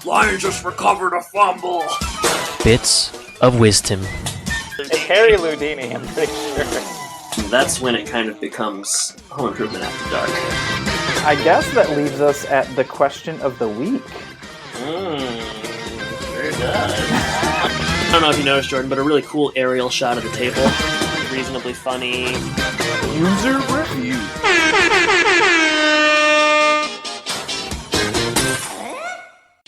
Lions just recovered a fumble. Bits of wisdom. It's Harry Houdini, I'm pretty sure. That's when it kind of becomes Home Improvement After Dark. I guess that leaves us at the question of the week. Very good. I don't know if you noticed, Jordan, but a really cool aerial shot of the table. Reasonably funny. User review.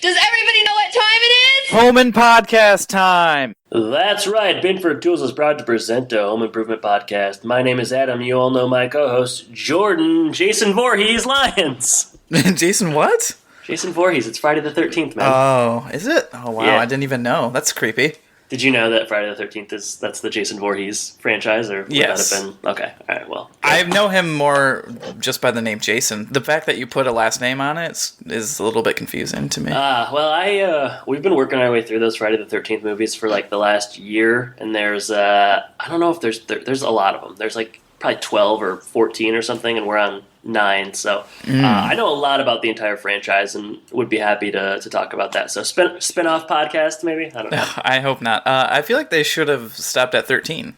Does everybody know what time it is? Home and podcast time! That's right. Binford Tools is proud to present a Home Improvement Podcast. My name is Adam. You all know my co-host, Jordan Jason Voorhees Lyons. Jason what? Jason Voorhees. It's Friday the 13th, man. Oh, is it? Oh, wow. Yeah. I didn't even know. That's creepy. Did you know that Friday the 13th that's the Jason Voorhees franchise? Or would Yes. that have been... Okay. All right, well. I know him more just by the name Jason. The fact that you put a last name on it is a little bit confusing to me. Well, we've been working our way through those Friday the 13th movies for like the last year, and there's I don't know if there's a lot of them. There's like probably 12 or 14 or something, and we're on 9. So I know a lot about the entire franchise, and would be happy to talk about that. So spin-off podcast, maybe? I don't know. I hope not. I feel like they should have stopped at 13.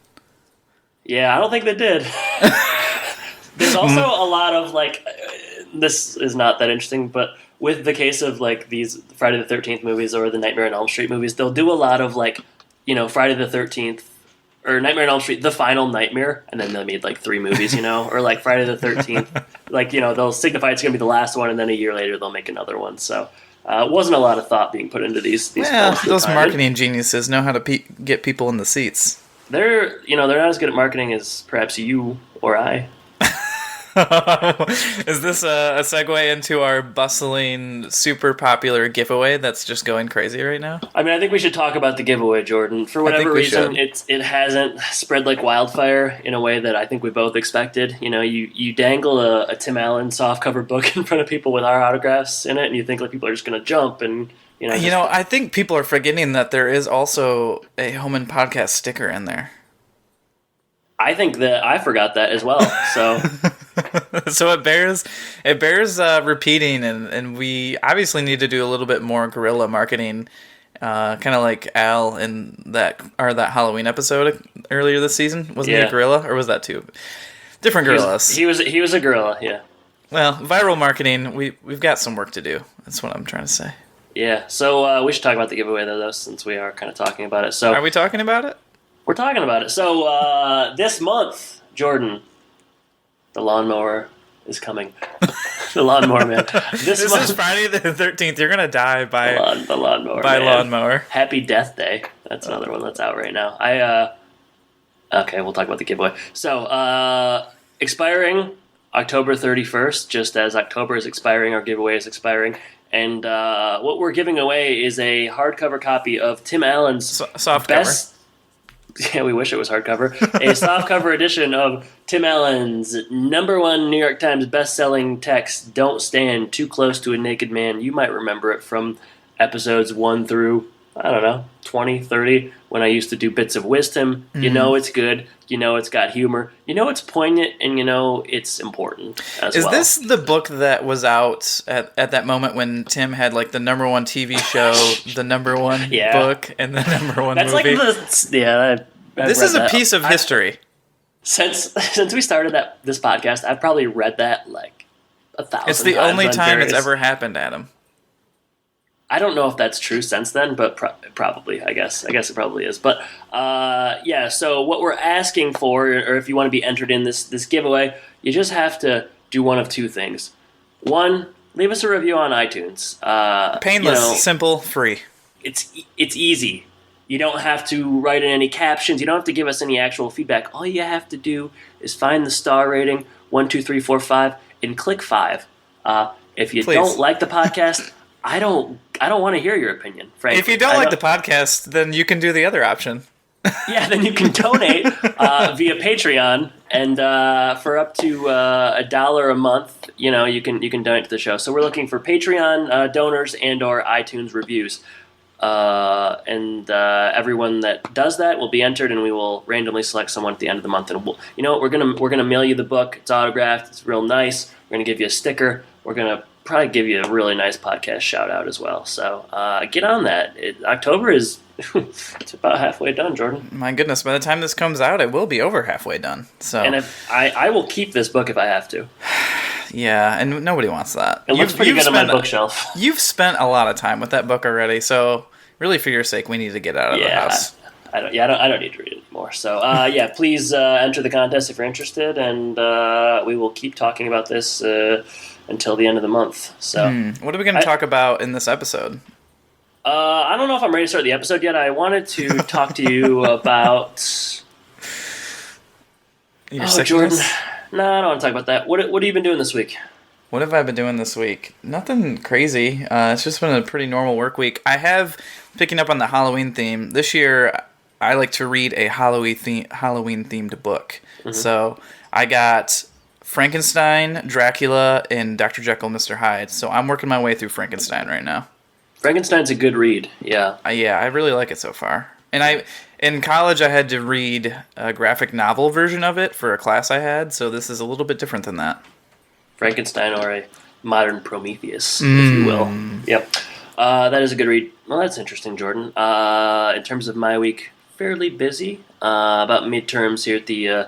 Yeah, I don't think they did. There's also a lot of like, this is not that interesting, but with the case of like these Friday the 13th movies or the Nightmare on Elm Street movies, they'll do a lot of like, Friday the 13th or Nightmare on Elm Street, The Final Nightmare, and then they made like 3 movies, or like Friday the 13th, like, they'll signify it's going to be the last one, and then a year later they'll make another one. So it wasn't a lot of thought being put into these Yeah, films. those marketing geniuses know how to get people in the seats. They're not as good at marketing as perhaps you or I. Is this a segue into our bustling, super popular giveaway that's just going crazy right now? I mean, I think we should talk about the giveaway, Jordan. For whatever reason, it hasn't spread like wildfire in a way that I think we both expected. You dangle a Tim Allen softcover book in front of people with our autographs in it, and you think like people are just going to jump and I think people are forgetting that there is also a Home and Podcast sticker in there. I think that I forgot that as well. So, so it bears repeating, and we obviously need to do a little bit more guerrilla marketing, kind of like Al in that Halloween episode earlier this season. Wasn't he a gorilla, or was that two different gorillas? He was a gorilla. Yeah. Well, viral marketing, we've got some work to do. That's what I'm trying to say. Yeah. So we should talk about the giveaway though, since we are kind of talking about it. So are we talking about it? We're talking about it. So this month, Jordan, the lawnmower is coming. The lawnmower man. This month, is Friday the 13th. You're gonna die by the lawnmower. By man. lawnmower. Happy Death Day. That's another one that's out right now. Okay, we'll talk about the giveaway. So expiring October 31st. Just as October is expiring, our giveaway is expiring. And what we're giving away is a hardcover copy of Tim Allen's softcover. Yeah, we wish it was hardcover. A softcover edition of Tim Allen's #1 New York Times best-selling text, Don't Stand Too Close to a Naked Man. You might remember it from episodes 1 through, 20, 30, when I used to do Bits of Wisdom. You know it's good. You know it's got humor. You know it's poignant, and you know it's important as well. Is this the book that was out at that moment when Tim had like the #1 TV show, the #1 book, and the #1 That's movie? This is a piece of history. Since we started this podcast, I've probably read that like 1,000 times. It's the only time it's ever happened, Adam. I don't know if that's true since then, but probably, I guess it probably is. But so what we're asking for, or if you want to be entered in this giveaway, you just have to do one of 2 things. 1, leave us a review on iTunes. Painless, simple, free. It's easy. You don't have to write in any captions. You don't have to give us any actual feedback. All you have to do is find the star rating 1, 2, 3, 4, 5 and click 5. If you don't like the podcast, I don't want to hear your opinion, frankly. If you don't like the podcast, then you can do the other option. Yeah, then you can donate via Patreon, and for up to $1 a month, you can donate to the show. So we're looking for Patreon donors and/or iTunes reviews, and everyone that does that will be entered, and we will randomly select someone at the end of the month. And we're gonna mail you the book. It's autographed. It's real nice. We're gonna give you a sticker. We're gonna probably give you a really nice podcast shout out as well. So get on that. October is it's about halfway done, Jordan. My goodness, by the time this comes out, it will be over halfway done. So, and if I will keep this book if I have to. Yeah, and nobody wants that. It looks pretty good on my bookshelf. You've spent a lot of time with that book already, so really, for your sake, we need to get out of the house. I don't need to read it anymore. So, please enter the contest if you're interested, and we will keep talking about this until the end of the month. So, what are we going to talk about in this episode? I don't know if I'm ready to start the episode yet. I wanted to talk to you about your sickness? Jordan. No, I don't want to talk about that. What have you been doing this week? What have I been doing this week? Nothing crazy. It's just been a pretty normal work week. I have, picking up on the Halloween theme, this year I like to read a Halloween-themed book. Mm-hmm. So I got Frankenstein, Dracula, and Dr. Jekyll, Mr. Hyde. So I'm working my way through Frankenstein right now. Frankenstein's a good read, yeah. Yeah, I really like it so far. And in college, I had to read a graphic novel version of it for a class I had, so this is a little bit different than that. Frankenstein, or a modern Prometheus, if you will. Yep. That is a good read. Well, that's interesting, Jordan. In terms of my week, fairly busy. About midterms here at the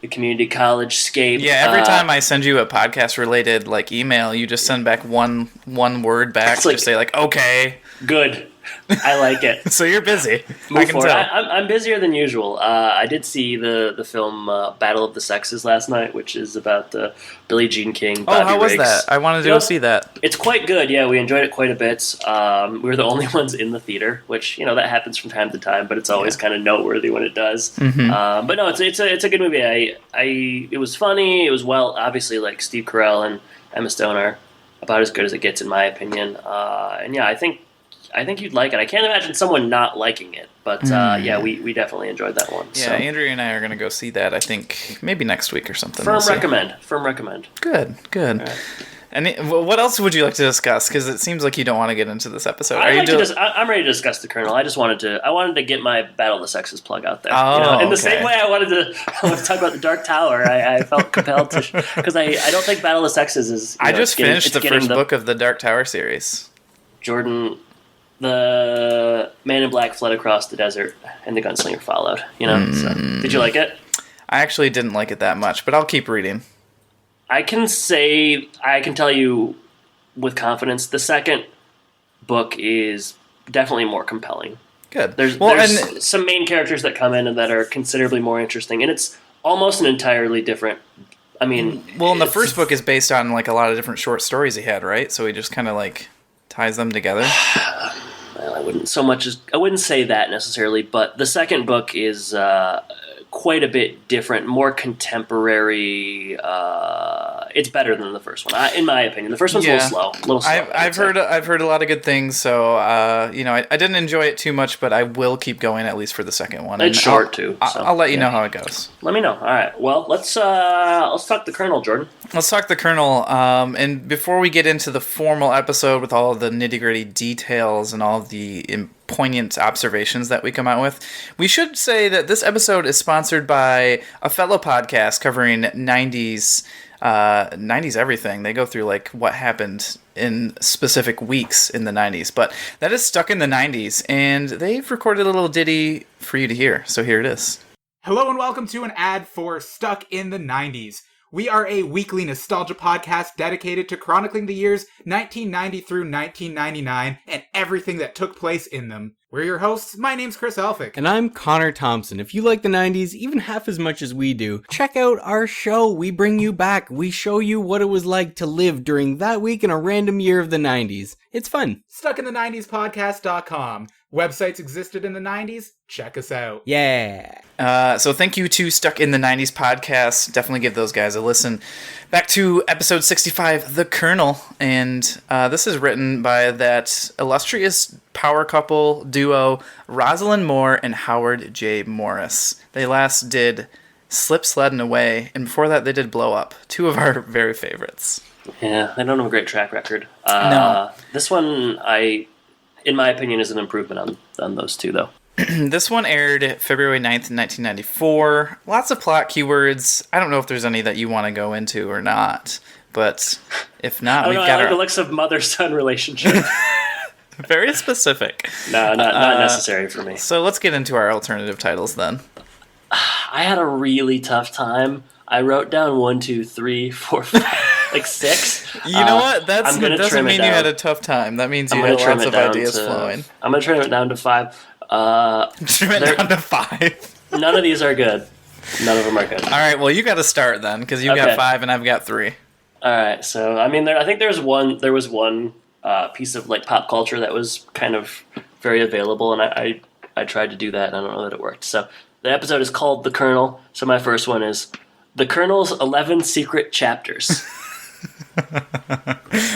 community college scape. Yeah, every time I send you a podcast-related email, you just send back one word back. Just say okay. Good. I like it. So you're busy. I can tell. I'm busier than usual. I did see the film Battle of the Sexes last night, which is about Billie Jean King. Bobby how was Riggs. that? I wanted to go see that. It's quite good. Yeah, we enjoyed it quite a bit. We were the only ones in the theater, which that happens from time to time, but it's always kind of noteworthy when it does. Mm-hmm. But no, it's a good movie. It was funny. It was obviously Steve Carell and Emma Stone are about as good as it gets in my opinion. And yeah, I think you'd like it. I can't imagine someone not liking it, but we definitely enjoyed that one. Yeah, so. Andrea and I are going to go see that, I think, maybe next week or something. Firm recommend. Good. Right. And what else would you like to discuss? Because it seems like you don't want to get into this episode. I'm ready to discuss the Colonel. I wanted to get my Battle of the Sexes plug out there. In the same way I wanted to talk about the Dark Tower. I felt compelled to, because I don't think Battle of the Sexes is. I just finished the first book of the Dark Tower series. Jordan. The Man in Black fled across the desert, and the gunslinger followed. So, did you like it? I actually didn't like it that much, but I'll keep reading. I can tell you with confidence, the second book is definitely more compelling. Good. There's some main characters that come in and that are considerably more interesting, and it's almost an entirely different. And the first book is based on a lot of different short stories he had, right? So he just kind of ties them together. Well, I wouldn't say that necessarily, but the second book is quite a bit different, more contemporary. It's better than the first one, in my opinion. The first one's a little slow. I've heard a lot of good things, so I didn't enjoy it too much, but I will keep going at least for the second one. It's short too. I'll let you know how it goes. Let me know. All right. Well, let's talk the Colonel, Jordan. Let's talk the Colonel. And before we get into the formal episode with all of the nitty-gritty details and all of the poignant observations that we come out with, we should say that this episode is sponsored by a fellow podcast covering 90s everything. They go through what happened in specific weeks in the 90s, but that is Stuck in the 90s, and they've recorded a little ditty for you to hear, so here it is. Hello and welcome to an ad for Stuck in the 90s. We are a weekly nostalgia podcast dedicated to chronicling the years 1990 through 1999 and everything that took place in them. We're your hosts. My name's Chris Elphick. And I'm Connor Thompson. If you like the 90s even half as much as we do, check out our show. We bring you back. We show you what it was like to live during that week in a random year of the 90s. It's fun. StuckInThe90spodcast.com. Websites existed in the 90s. Check us out. Yeah. So thank you to Stuck in the 90s podcast. Definitely give those guys a listen. Back to episode 65, The Colonel. And this is written by that illustrious power couple duo, Rosalind Moore and Howard J. Morris. They last did Slip, Sledding Away, and before that they did Blow Up. Two of our very favorites. Yeah, they don't have a great track record. No. This one, in my opinion, is an improvement on those two, though. This one aired February 9th, 1994. Lots of plot keywords. I don't know if there's any that you want to go into or not. But if not, I we've don't know, got I like our the looks of mother-son relationship. very specific. No, not necessary for me. So let's get into our alternative titles then. I had a really tough time. I wrote down 1, 2, 3, 4, 5, like 6. You know what? That I'm gonna doesn't trim it mean you down. had a tough time. That means you I'm had gonna trim lots it of down ideas to, flowing. I'm gonna trim it down to 5. Trim it down to 5. None of these are good. None of them are good. All right, well, you got to start then, because you got 5 and I've got 3. All right, so I mean, I think there was one piece of like pop culture that was kind of very available, and I tried to do that, and I don't know that it worked. So the episode is called The Colonel. So my first one is The Colonel's 11 Secret Chapters.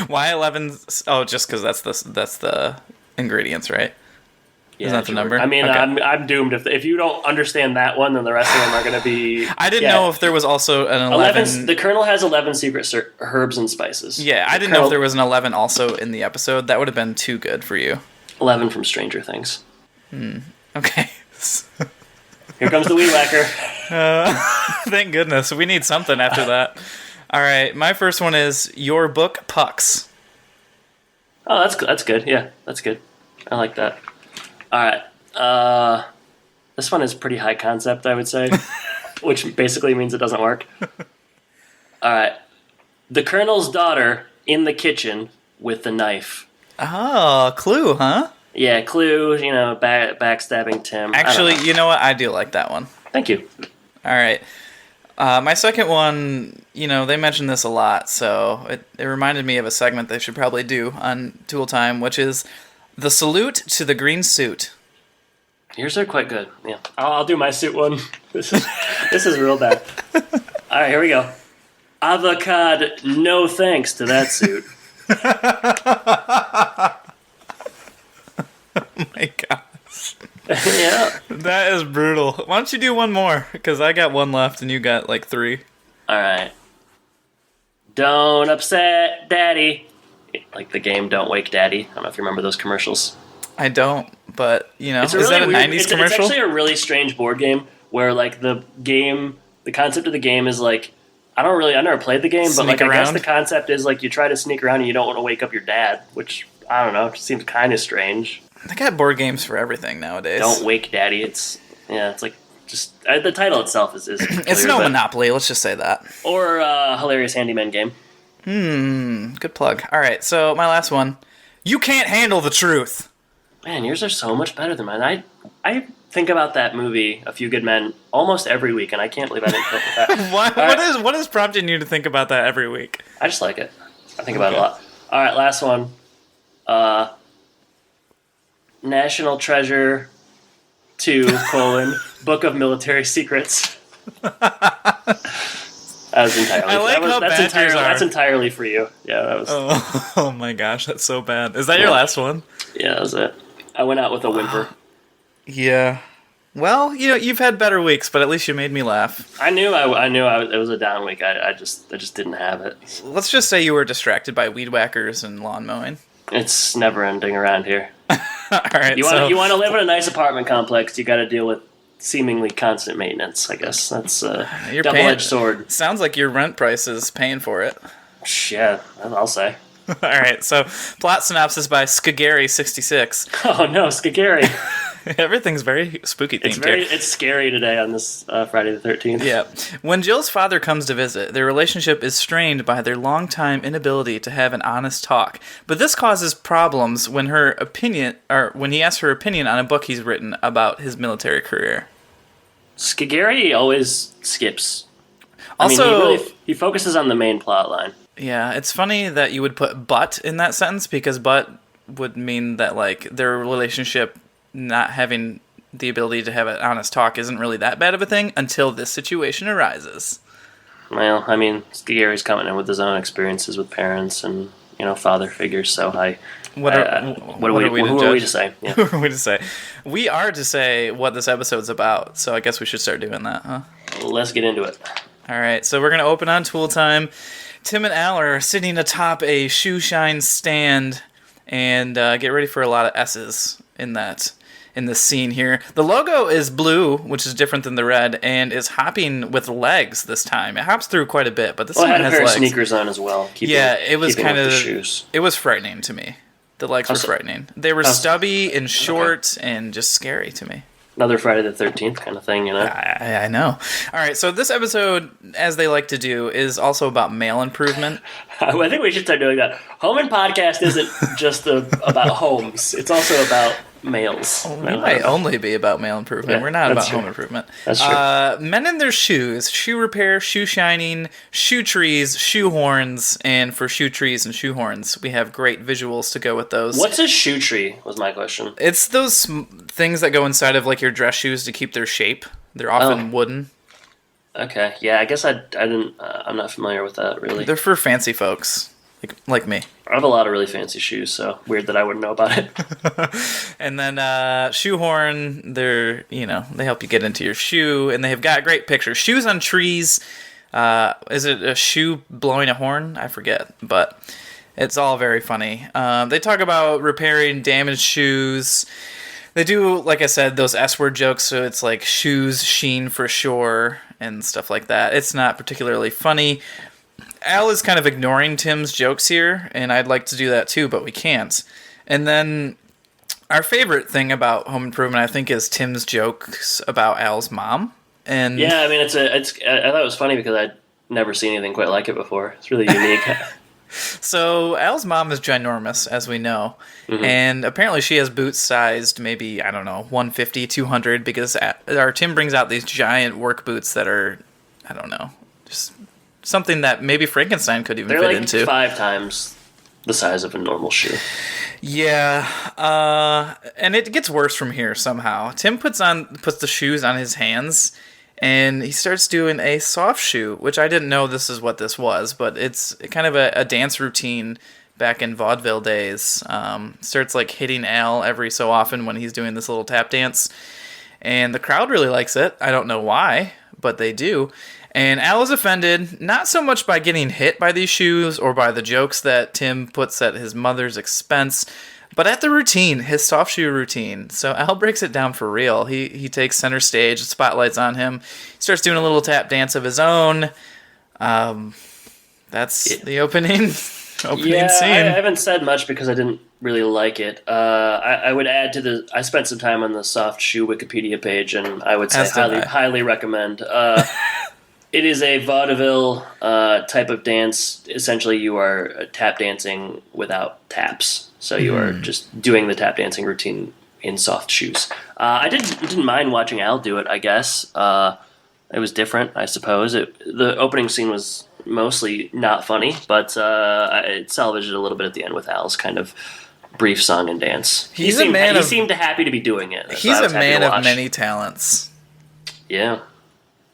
Why 11? Oh, just because that's the ingredients, right? Yeah, Isn't that the number? I mean, Okay. I'm doomed. If you don't understand that one, then the rest of them are going to be... I didn't know if there was also an 11... The Colonel has 11 secret herbs and spices. Yeah, I didn't know if there was an 11 also in the episode. That would have been too good for you. 11 from Stranger Things. Okay. Here comes the weed whacker. Thank goodness. We need something after that. All right, my first one is Your Book Pucks. Oh, that's good. Yeah, that's good. I like that. All right. This one is pretty high concept, I would say, which basically means it doesn't work. All right. The Colonel's daughter in the kitchen with the knife. Oh, Clue, huh? Yeah, Clue, backstabbing Tim. Actually, you know what? I do like that one. Thank you. All right. My second one, they mentioned this a lot, so it reminded me of a segment they should probably do on Tool Time, which is The Salute to the Green Suit. Yours are quite good. Yeah, I'll do my suit one. This is real bad. All right, here we go. Avocado, no thanks to that suit. Oh my gosh. Yeah. That is brutal. Why don't you do one more? Because I got one left and you got like 3. All right. Don't upset Daddy. Like the game Don't Wake Daddy. I don't know if you remember those commercials. I don't, but, It's is that a weird, 90s commercial? It's actually a really strange board game where, like, the concept of the game is, like, I never played the game, but, like, I guess the concept is, like, you try to sneak around and you don't want to wake up your dad, which, I don't know, it seems kind of strange. They got board games for everything nowadays. Don't Wake Daddy. It's like, just, the title itself is it's no Monopoly, let's just say that. Or Hilarious Handyman game. Good plug. All right, so my last one. You Can't Handle the Truth. Man, yours are so much better than mine. I think about that movie, A Few Good Men, almost every week, and I can't believe I didn't think of that. What is prompting you to think about that every week? I just like it. I think about it a lot. All right, last one. National Treasure 2, Book of Military Secrets. That was entirely. I like how bad yours are. That's entirely for you. Yeah, that was. Oh my gosh, that's so bad. Is that your last one? Yeah, that was it. I went out with a whimper. Yeah. Well, you've had better weeks, but at least you made me laugh. I knew it was a down week. I just didn't have it. Let's just say you were distracted by weed whackers and lawn mowing. It's never ending around here. All right. You want to live in a nice apartment complex, you got to deal with seemingly constant maintenance. I guess that's a double-edged sword. Sounds like your rent price is paying for it. Yeah, I'll say. All right. So, plot synopsis by Skagary66. Oh no, Skagary. Everything's very spooky themed here. It's scary today on this Friday the 13th. Yeah. When Jill's father comes to visit, their relationship is strained by their long-time inability to have an honest talk. But this causes problems when when he asks her opinion on a book he's written about his military career. Skagary always skips. Also, he focuses on the main plot line. Yeah, it's funny that you would put but in that sentence, because but would mean that, like, their relationship not having the ability to have an honest talk isn't really that bad of a thing until this situation arises. Well, Skagary's coming in with his own experiences with parents and, father figures, so who are we to say? Yeah. Who are we to say? We are to say what this episode's about, so I guess we should start doing that, huh? Let's get into it. All right, so we're going to open on Tool Time. Tim and Al are sitting atop a shoe shine stand, and get ready for a lot of S's in that. in this scene here. The logo is blue, which is different than the red, and is hopping with legs this time. It hops through quite a bit, but this one it had has a pair legs. of sneakers on as well. It was kind of shoes. It was frightening to me. The legs were frightening. They were stubby and short and just scary to me. Another Friday the 13th kind of thing, you know? I know. All right, so this episode, as they like to do, is also about male improvement. I think we should start doing that. Home and Podcast isn't just about homes. It's also about males. We might only be about male improvement. Yeah, We're not about true. home improvement. That's true. Men in their shoes, shoe repair, shoe shining, shoe trees, shoe horns, and for shoe trees and shoe horns, we have great visuals to go with those. What's a shoe tree, was my question. It's those things that go inside of like your dress shoes to keep their shape. They're often wooden. Okay, yeah, I guess I didn't, I'm not familiar with that, really. They're for fancy folks, like me. I have a lot of really fancy shoes, so weird that I wouldn't know about it. And then shoehorn, they help you get into your shoe, and they have got great pictures. Shoes on trees. Is it a shoe blowing a horn? I forget, but it's all very funny. They talk about repairing damaged shoes. They do, like I said, those S-word jokes, so it's like shoes sheen for sure and stuff like that. It's not particularly funny. Al is kind of ignoring Tim's jokes here, and I'd like to do that too, but we can't. And then our favorite thing about Home Improvement, I think, is Tim's jokes about Al's mom. And yeah, I mean, I thought it was funny because I'd never seen anything quite like it before. It's really unique. So Al's mom is ginormous, as we know, and apparently she has boots sized maybe, I don't know, 150, 200, because our Tim brings out these giant work boots that are, I don't know, just something that maybe Frankenstein could even fit into. They're like 5 times the size of a normal shoe. Yeah, and it gets worse from here somehow. Tim puts the shoes on his hands, and he starts doing a soft shoe, which I didn't know this is what this was, but it's kind of a dance routine back in vaudeville days. Starts like hitting Al every so often when he's doing this little tap dance, and the crowd really likes it. I don't know why, but they do. And Al is offended, not so much by getting hit by these shoes or by the jokes that Tim puts at his mother's expense, but at the routine, his soft shoe routine. So Al breaks it down for real. He takes center stage, the spotlight's on him. He starts doing a little tap dance of his own. That's the opening scene. I haven't said much because I didn't really like it. I would add to I spent some time on the soft shoe Wikipedia page, and I would say highly recommend. It is a vaudeville type of dance. Essentially, you are tap dancing without taps. So you are just doing the tap dancing routine in soft shoes. I didn't mind watching Al do it, I guess. It was different, I suppose. The opening scene was mostly not funny, but it salvaged it a little bit at the end with Al's kind of brief song and dance. He seemed happy to be doing it. He's a man of many talents. Yeah.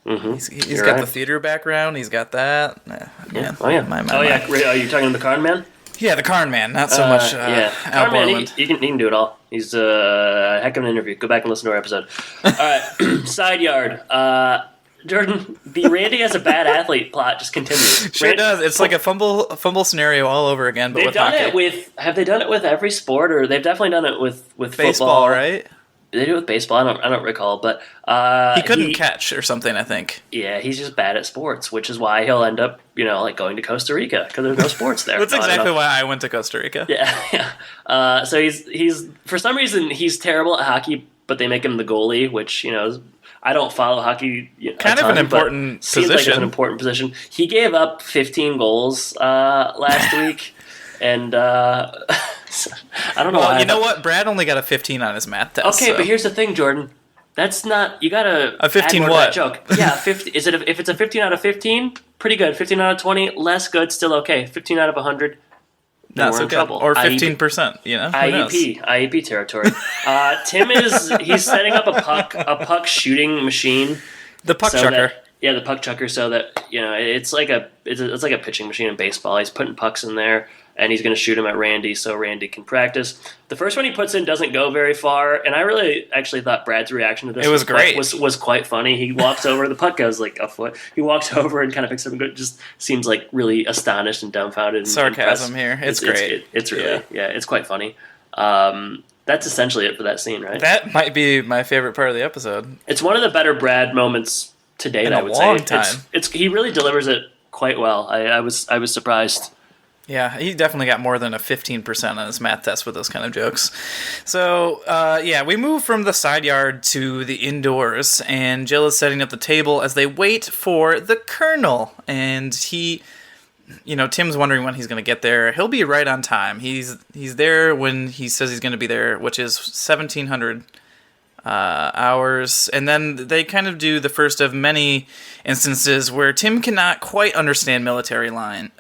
Mm-hmm. He's got the theater background. He's got that. Yeah. Oh yeah. Are you talking to the Karn man? Yeah, the Karn man. Not so much. Al Borland. He can do it all. He's a heck of an interview. Go back and listen to our episode. All right. Side yard. Jordan, the Randy as a bad athlete plot just continues. Sure does. It's like a fumble scenario all over again, but with hockey. Have they done it with every sport, or they've definitely done it with baseball, football, right? Did they do it with baseball? I don't recall, but he couldn't catch or something, I think. Yeah, he's just bad at sports, which is why he'll end up, like going to Costa Rica because there's no sports there. That's exactly why I went to Costa Rica. Yeah. So he's for some reason he's terrible at hockey, but they make him the goalie, which I don't follow hockey. Kind of an important position. Seems like it's an important position. He gave up 15 goals last week, and I don't know. Well, you know what? Brad only got a 15 on his math test. Okay, but here's the thing, Jordan. That's not. You gotta a 15 add more what? To that joke. Yeah, 50. If it's a 15 out of 15, pretty good. 15 out of 20, less good, still okay. 15 out of 100, not so in good. trouble. Or 15%. IEP territory. Tim he's setting up a puck shooting machine. The puck chucker. The puck chucker. So that it's like a pitching machine in baseball. He's putting pucks in there, and he's going to shoot him at Randy so Randy can practice. The first one he puts in doesn't go very far, and I really actually thought Brad's reaction to this was great. Was quite funny. He walks over, the puck goes like a foot. He walks over and kind of picks it up and just seems like really astonished and dumbfounded. And sarcasm impressed. Here. It's great. It's really, it's quite funny. That's essentially it for that scene, right? That might be my favorite part of the episode. It's one of the better Brad moments to date, In I a would long say. time. It's he really delivers it quite well. I was surprised. Yeah, he definitely got more than a 15% on his math test with those kind of jokes. So, we move from the side yard to the indoors, and Jill is setting up the table as they wait for the Colonel. And he, Tim's wondering when he's going to get there. He'll be right on time. He's there when he says he's going to be there, which is 1700 hours, and then they kind of do the first of many instances where Tim cannot quite understand military time.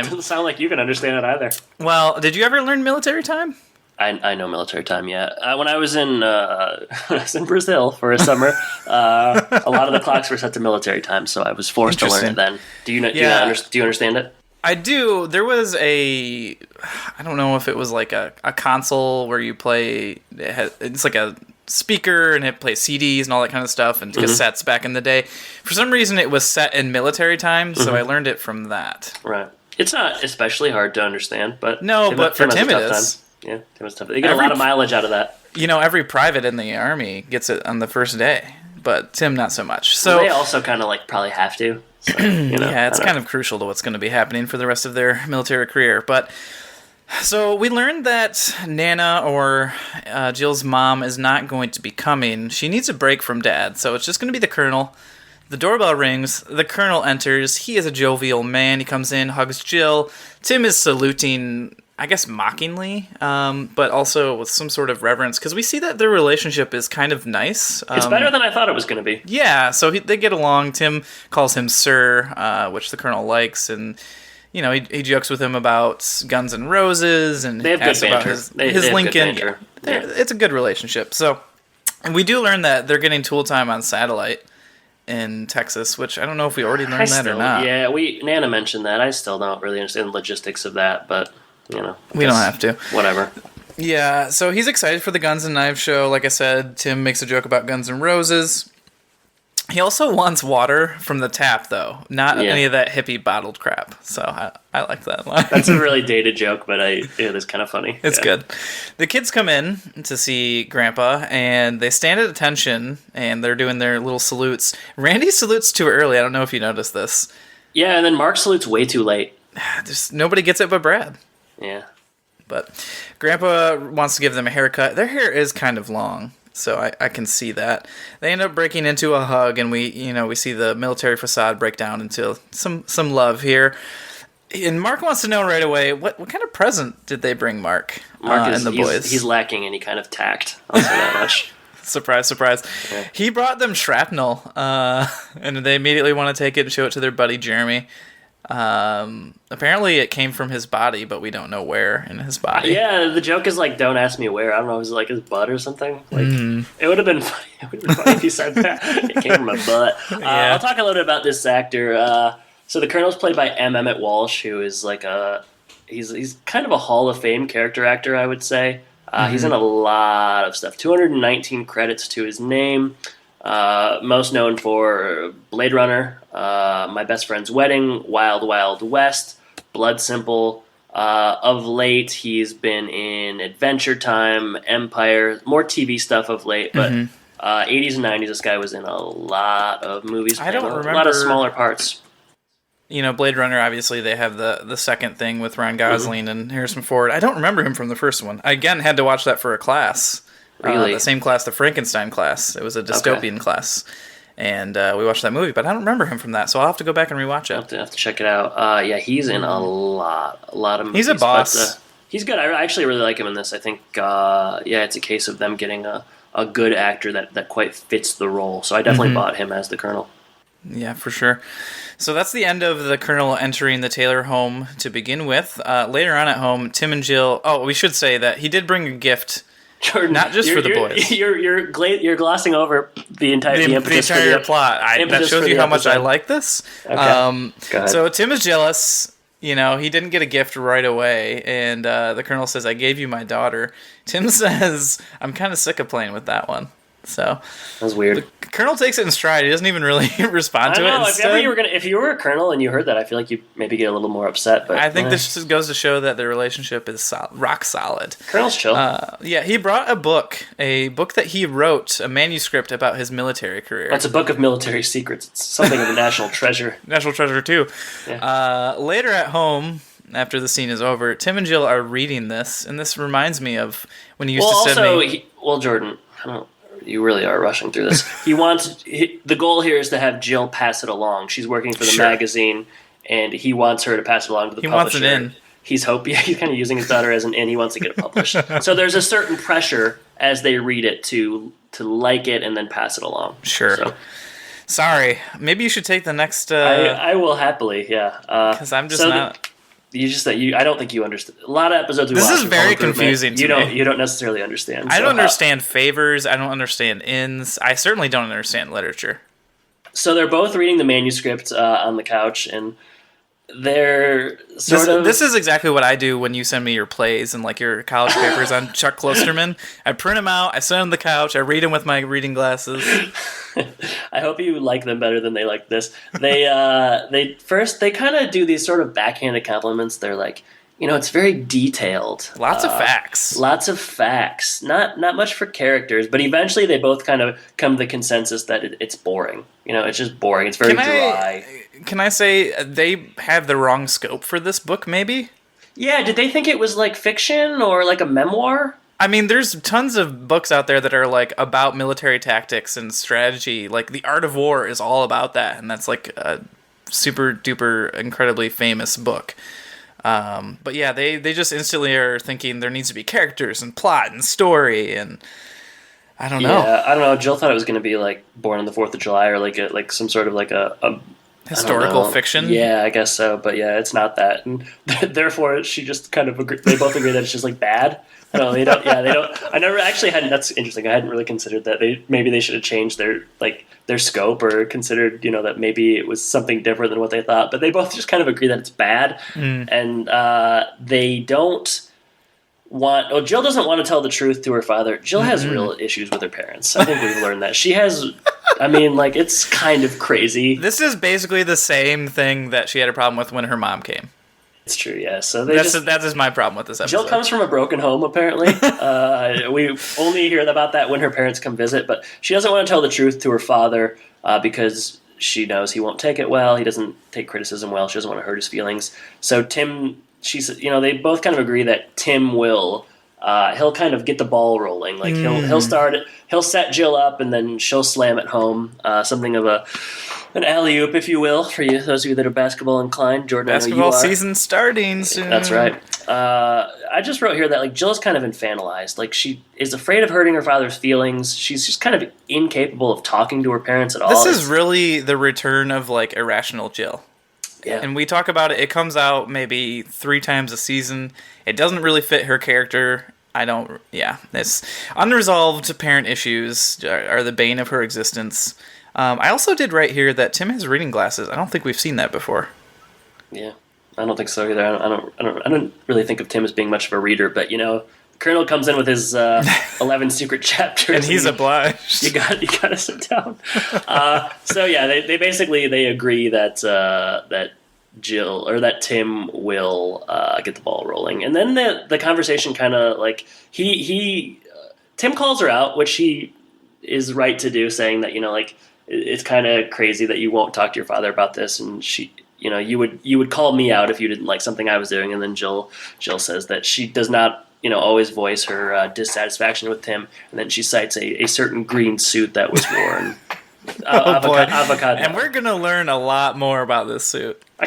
Doesn't sound like you can understand it either. Well, did you ever learn military time? I know military time, yeah. When I was in Brazil for a summer, a lot of the clocks were set to military time, so I was forced to learn it then. Do you understand it? I do. There was I don't know if it was like a console where you play, it's like a speaker and it plays CDs and all that kind of stuff and cassettes back in the day. For some reason it was set in military time, so I learned it from that. Right. It's not especially hard to understand, but... No, but for Tim it is. Yeah, Tim was tough. You get a lot of mileage out of that. Every private in the Army gets it on the first day, but Tim not so much. So they also kind of probably have to. So, yeah, it's kind of crucial to what's going to be happening for the rest of their military career. But so we learned that Nana, or Jill's mom, is not going to be coming. She needs a break from Dad, so it's just going to be the Colonel. The doorbell rings. The Colonel enters. He is a jovial man. He comes in, hugs Jill. Tim is saluting, I guess, mockingly, but also with some sort of reverence, because we see that their relationship is kind of nice. It's better than I thought it was going to be. Yeah, so they get along. Tim calls him Sir, which the Colonel likes, and he jokes with him about Guns N' Roses, and they have asks good about banter. his Lincoln. Yeah. It's a good relationship. So, and we do learn that they're getting tool time on satellite in Texas, which I don't know if we already learned that or not. Yeah, Nana mentioned that. I still don't really understand the logistics of that, but... we don't have to. Whatever. Yeah, so he's excited for the Guns and Knives show. Like I said, Tim makes a joke about Guns N' Roses. He also wants water from the tap, though. Not any of that hippie bottled crap. So I like that line. That's a really dated joke, but it is kind of funny. It's good. The kids come in to see Grandpa, and they stand at attention, and they're doing their little salutes. Randy salutes too early. I don't know if you noticed this. Yeah, and then Mark salutes way too late. Just nobody gets it but Brad. Yeah. But Grandpa wants to give them a haircut. Their hair is kind of long, so I can see that. They end up breaking into a hug, and we see the military facade break down into some love here. And Mark wants to know right away, what kind of present did they bring Mark and the boys? He's lacking any kind of tact. I'll say that much. Surprise, surprise. Yeah. He brought them shrapnel, and they immediately want to take it and show it to their buddy Jeremy. Apparently it came from his body, but we don't know where in his body. Yeah, the joke is don't ask me where. I don't know, is it his butt or something? It would have been funny. It would have been funny if you said that. It came from a butt. I'll talk a little bit about this actor. So the Colonel's played by Emmett Walsh, who is he's kind of a Hall of Fame character actor, I would say. He's in a lot of stuff. 219 credits to his name. Most known for Blade Runner, My Best Friend's Wedding, Wild Wild West, Blood Simple. Of late, he's been in Adventure Time, Empire, more TV stuff of late, but 80s and 90s, this guy was in a lot of movies. I don't remember. A lot of smaller parts. Blade Runner, obviously, they have the second thing with Ryan Gosling and Harrison Ford. I don't remember him from the first one. I, again, had to watch that for a class. Really? The same class, the Frankenstein class. It was a dystopian class. And we watched that movie, but I don't remember him from that, so I'll have to go back and rewatch it. I'll have to check it out. Yeah, he's in a lot of movies. He's a boss. But, he's good. I actually really like him in this. I think, it's a case of them getting a good actor that quite fits the role. So I definitely bought him as the Colonel. Yeah, for sure. So that's the end of the Colonel entering the Taylor home to begin with. Later on at home, Tim and Jill... Oh, we should say that he did bring a gift... Jordan, not just for the boys. You're glossing over the entire plot. That shows you how much I like this. Okay. So Tim is jealous. He didn't get a gift right away, and the Colonel says, "I gave you my daughter." Tim says, "I'm kind of sick of playing with that one." So That was weird. the Colonel takes it in stride. He doesn't even really respond I to don't it. know. Instead, If you were a colonel and you heard that, I feel like you maybe get a little more upset. But I think this just goes to show that the relationship is rock solid. Colonel's chill. Yeah, he brought a book that he wrote, a manuscript about his military career. That's a book of military secrets. It's something of a national treasure. National treasure too. Yeah. Later at home, after the scene is over, Tim and Jill are reading this, and this reminds me of when he used to send me. Jordan, you really are rushing through this. The goal here is to have Jill pass it along. She's working for the magazine, and he wants her to pass it along to the publisher. He wants an in. He's kind of using his daughter as an in. He wants to get it published. So there's a certain pressure as they read it to like it and then pass it along. Sure. So, sorry. Maybe you should take the next. I will happily, yeah. Because I'm just not. I don't think you understand. A lot of episodes we This watch is very confusing to me. You don't necessarily understand. I don't understand favors. I don't understand ins. I certainly don't understand literature. So they're both reading the manuscript on the couch, and they're This is exactly what I do when you send me your plays and like your college papers on Chuck Klosterman. I print them out. I sit on the couch. I read them with my reading glasses. I hope you like them better than they like this. They kind of do these sort of backhanded compliments. They're like, it's very detailed. Lots of facts. Lots of facts. Not much for characters, but eventually they both kind of come to the consensus that it's boring. It's just boring. It's very dry. Can I say they have the wrong scope for this book, maybe? Yeah, did they think it was like fiction or like a memoir? I mean, there's tons of books out there that are like about military tactics and strategy. Like The Art of War is all about that, and that's like a super duper incredibly famous book. But yeah, they just instantly are thinking there needs to be characters and plot and story, and I don't know. Yeah, I don't know. Jill thought it was going to be like Born on the 4th of July or like some sort of like a historical fiction. Yeah, I guess so. But yeah, it's not that, and therefore she just kind of they both agree that it's just like bad. I don't know. They don't. Yeah, they don't. I never actually hadn't. That's interesting. I hadn't really considered that. Maybe they should have changed their scope or considered that maybe it was something different than what they thought. But they both just kind of agree that it's bad, and they don't want. Oh, Jill doesn't want to tell the truth to her father. Jill has real issues with her parents. I think we've learned that she has. I mean, like it's kind of crazy. This is basically the same thing that she had a problem with when her mom came. It's true, yeah. So that is my problem with this episode. Jill comes from a broken home, apparently. We only hear about that when her parents come visit, but she doesn't want to tell the truth to her father because she knows he won't take it well. He doesn't take criticism well. She doesn't want to hurt his feelings. So Tim, they both kind of agree that Tim will. He'll kind of get the ball rolling. Like he'll set Jill up, and then she'll slam it home. Something of an alley-oop, if you will, for those of you that are basketball inclined. Jordan, basketball season starting soon. That's right. I just wrote here that like Jill is kind of infantilized. Like she is afraid of hurting her father's feelings. She's just kind of incapable of talking to her parents at all. This is really the return of like irrational Jill. Yeah. And we talk about it. It comes out maybe 3 times a season. It doesn't really fit her character. This unresolved parent issues are the bane of her existence. I also did write here that Tim has reading glasses. I don't think we've seen that before. Yeah, I don't think so either. I don't really think of Tim as being much of a reader, but Colonel comes in with his 11 secret chapters, and he's obliged. You got to sit down. So yeah, they basically agree that Jill or that Tim will get the ball rolling, and then the conversation kind of like Tim calls her out, which he is right to do, saying that it's kind of crazy that you won't talk to your father about this, and you would call me out if you didn't like something I was doing, and then Jill says that she does not always voice her dissatisfaction with Tim, and then she cites a certain green suit that was worn. Avocado. And we're gonna learn a lot more about this suit. I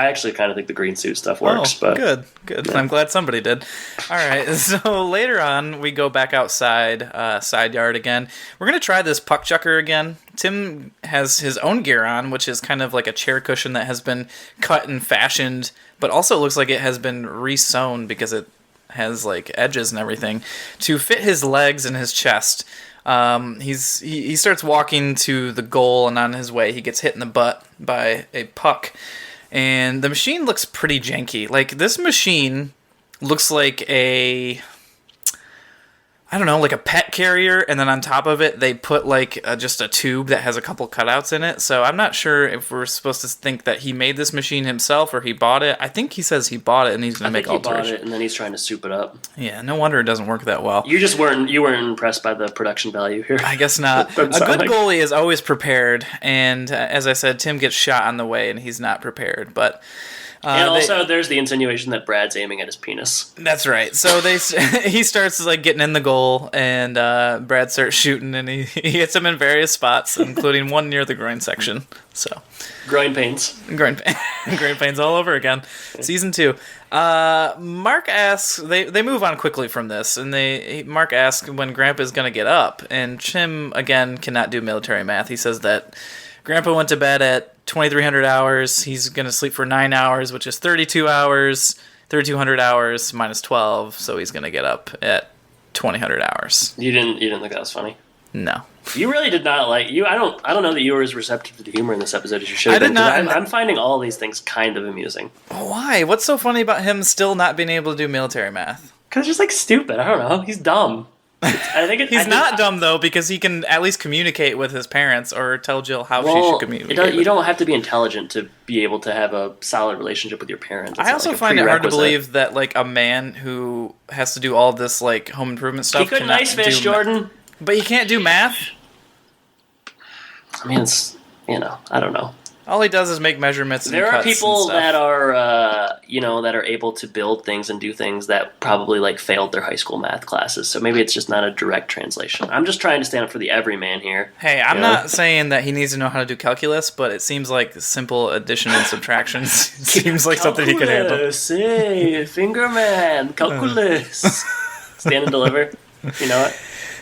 actually kind of think the green suit stuff works. But good. Yeah. I'm glad somebody did. All right. So later on, we go back outside, side yard again. We're gonna try this puck chucker again. Tim has his own gear on, which is kind of like a chair cushion that has been cut and fashioned, but also looks like it has been re-sewn because it has like edges and everything to fit his legs and his chest. He starts walking to the goal, and on his way he gets hit in the butt by a puck, and the machine looks pretty janky. Like this machine looks like I I don't know, like a pet carrier, and then on top of it, they put like just a tube that has a couple cutouts in it. So I'm not sure if we're supposed to think that he made this machine himself or he bought it. I think he says he bought it and he's going to make alterations. He bought it and then he's trying to soup it up. Yeah, no wonder it doesn't work that well. You weren't impressed by the production value here. I guess not. A good goalie is always prepared, and as I said, Tim gets shot on the way and he's not prepared, but... and also, there's the insinuation that Brad's aiming at his penis. That's right. So he starts like getting in the goal, and Brad starts shooting, and he hits him in various spots, including one near the groin section. So groin pains all over again. Season 2. Mark asks. They move on quickly from this, and Mark asks when Grandpa's going to get up, and Tim again cannot do military math. He says that Grandpa went to bed at 2,300 hours. He's going to sleep for 9 hours, which is 32 hours. 3,200 hours minus 12, so he's going to get up at 2,000 hours. You didn't think that was funny? No. You really did not like you. I don't know that you were as receptive to the humor in this episode as you should have been. I'm finding all these things kind of amusing. Why? What's so funny about him still not being able to do military math? Because it's just like stupid. I don't know. He's dumb. He's not dumb though, because he can at least communicate with his parents or tell Jill how she should communicate. You don't have to be intelligent to be able to have a solid relationship with your parents. I also find it hard to believe that like a man who has to do all this like home improvement stuff. He couldn't ice fish, Jordan. But he can't do math. I mean, it's I don't know. All he does is make measurements. There are people that are, that are able to build things and do things that probably like failed their high school math classes. So maybe it's just not a direct translation. I'm just trying to stand up for the everyman here. Hey, I'm not saying that he needs to know how to do calculus, but it seems like simple addition and subtraction seems like something he could handle. Hey, fingerman, calculus. Stand and deliver. You know it?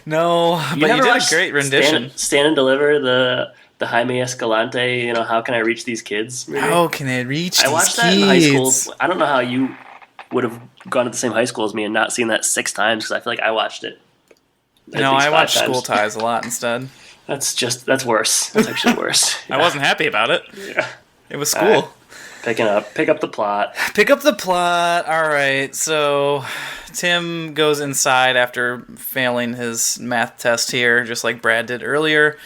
No, but you did a great rendition. Stand and deliver the Jaime Escalante, how can I reach these kids? Maybe? How can I reach these kids? I watched that in high school. I don't know how you would have gone to the same high school as me and not seen that 6 times, because I feel like I watched it. No, I watched School Ties a lot instead. That's worse. That's actually worse. I wasn't happy about it. Yeah. It was school. Pick up the plot. Pick up the plot. All right. So Tim goes inside after failing his math test here, just like Brad did earlier.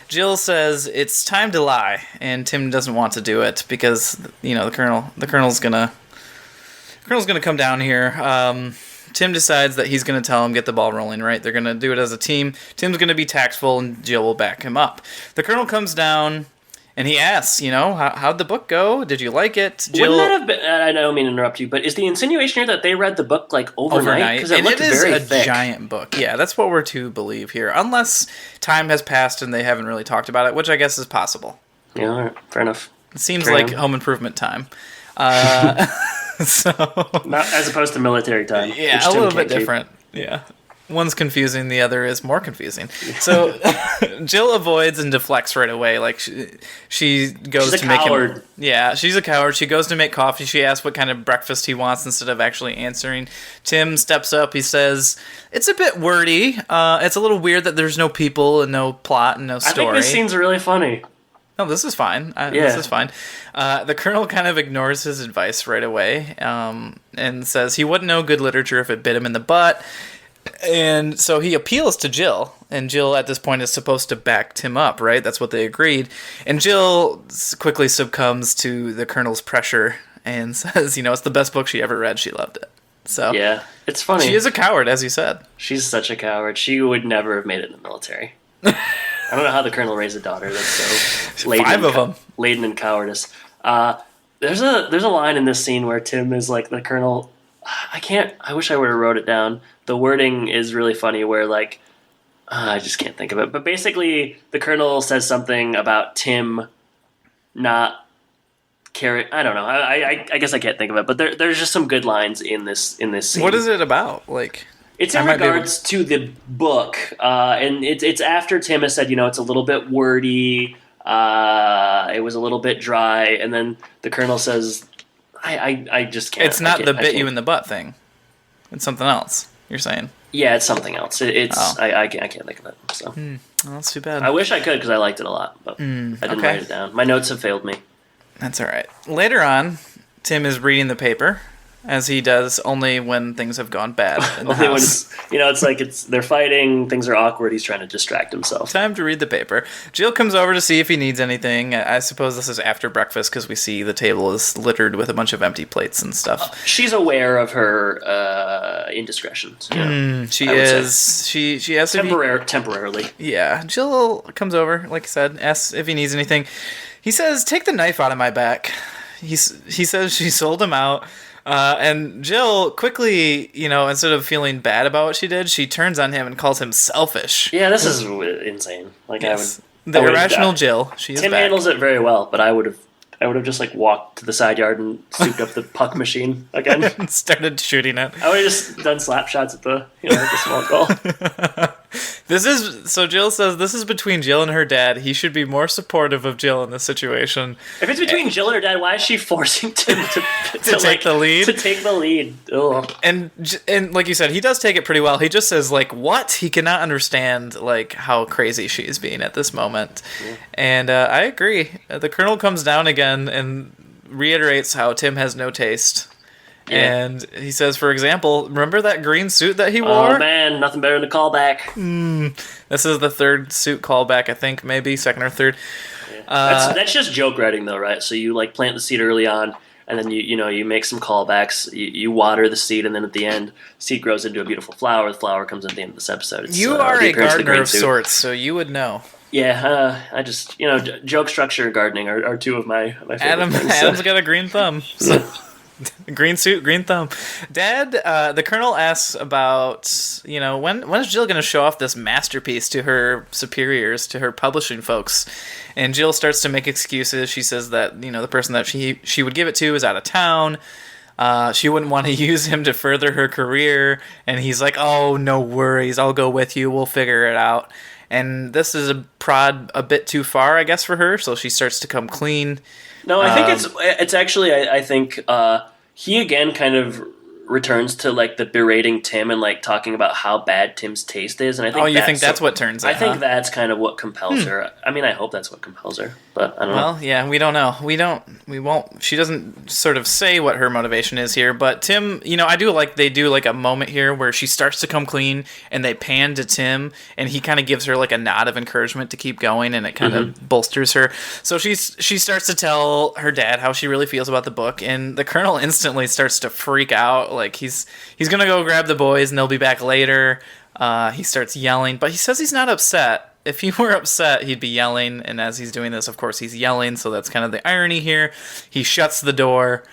Jill says it's time to lie, and Tim doesn't want to do it because the colonel's gonna come down here. Tim decides that he's gonna tell him get the ball rolling. Right, they're gonna do it as a team. Tim's gonna be tactful, and Jill will back him up. The colonel comes down. And he asks, how'd the book go? Did you like it? Jill, wouldn't that have been? I don't mean to interrupt you, but is the insinuation here that they read the book like overnight? Because it looked very thick. It is a giant book. Yeah, that's what we're to believe here, unless time has passed and they haven't really talked about it, which I guess is possible. Yeah, all right, fair enough. It seems like home improvement time. So not as opposed to military time. Yeah, a little bit different. Yeah. One's confusing, the other is more confusing. So Jill avoids and deflects right away. Like she goes to make him. Yeah, she's a coward. She goes to make coffee. She asks what kind of breakfast he wants instead of actually answering. Tim steps up. He says, "It's a bit wordy. It's a little weird that there's no people and no plot and no story." I think this scene's really funny. No, this is fine. This is fine. The colonel kind of ignores his advice right away and says he wouldn't know good literature if it bit him in the butt. And so he appeals to Jill, and Jill at this point is supposed to back Tim up, right? That's what they agreed. And Jill quickly succumbs to the colonel's pressure and says, it's the best book she ever read. She loved it. So yeah, it's funny. She is a coward, as you said. She's such a coward. She would never have made it in the military. I don't know how the colonel raised a daughter that's so laden in cowardice. There's a line in this scene where Tim is like the colonel. I wish I would have wrote it down. The wording is really funny where I just can't think of it. But basically the colonel says something about Tim not caring. I don't know. I guess I can't think of it. But there's just some good lines in this scene. What is it about? It's in regards to the book. And it's after Tim has said, it's a little bit wordy. It was a little bit dry. And then the colonel says, I just can't. It's not the bit you in the butt thing. It's something else, you're saying. Yeah, it's something else. I can't think of it. So well, that's too bad. I wish I could because I liked it a lot, but I didn't write it down. My notes have failed me. That's all right. Later on, Tim is reading the paper, as he does only when things have gone bad in the Only when house. it's like they're fighting, things are awkward, he's trying to distract himself. Time to read the paper. Jill comes over to see if he needs anything. I suppose this is after breakfast because we see the table is littered with a bunch of empty plates and stuff. She's aware of her indiscretions. She is. She has to be... Temporarily. Yeah. Jill comes over, like I said, asks if he needs anything. He says, "Take the knife out of my back." He says she sold him out. And Jill quickly, instead of feeling bad about what she did, she turns on him and calls him selfish. Yeah, this is insane. Like, yes. The irrational Jill. She is Tim back. handles it very well, but I would have just like walked to the side yard and souped up the puck machine again. And started shooting it. I would have just done slap shots at the small goal. So Jill says this is between Jill and her dad. He should be more supportive of Jill in this situation. If it's between Jill and her dad, why is she forcing Tim to take the lead? To take the lead. Ugh. And like you said, he does take it pretty well. He just says like, "What?" He cannot understand like how crazy she is being at this moment. Yeah. And I agree. The Colonel comes down again and reiterates how Tim has no taste. Yeah. And he says, for example, remember that green suit that he wore? Oh man, nothing better than a callback. This is the third suit callback, I think, maybe second or third. Yeah. That's just joke writing, though, right? So you like plant the seed early on, and then you make some callbacks. You water the seed, and then at the end, the seed grows into a beautiful flower. The flower comes at the end of this episode. You are a gardener of sorts, so you would know. Yeah, I just joke structure and gardening are two of my favorite things. Adam's got a green thumb. So. Green suit, green thumb. Dad, the Colonel asks about, when is Jill going to show off this masterpiece to her superiors, to her publishing folks? And Jill starts to make excuses. She says that, the person that she would give it to is out of town. She wouldn't want to use him to further her career. And he's like, "Oh, no worries. I'll go with you. We'll figure it out." And this is a prod a bit too far, I guess, for her. So she starts to come clean. No, I think it's actually, I think he again kind of returns to like the berating Tim and like talking about how bad Tim's taste is, and I think you think that's what turns it? I think that's kind of what compels her. I mean, I hope that's what compels her, but I don't know. Well, yeah, we don't know. We won't. She doesn't sort of say what her motivation is here, but Tim, I do like they do like a moment here where she starts to come clean, and they pan to Tim, and he kind of gives her like a nod of encouragement to keep going, and it kind of bolsters her. So she starts to tell her dad how she really feels about the book, and the Colonel instantly starts to freak out. Like he's gonna go grab the boys, and they'll be back later. He starts yelling, but he says he's not upset. If he were upset, he'd be yelling, and as he's doing this, of course, he's yelling, so that's kind of the irony here. He shuts the door,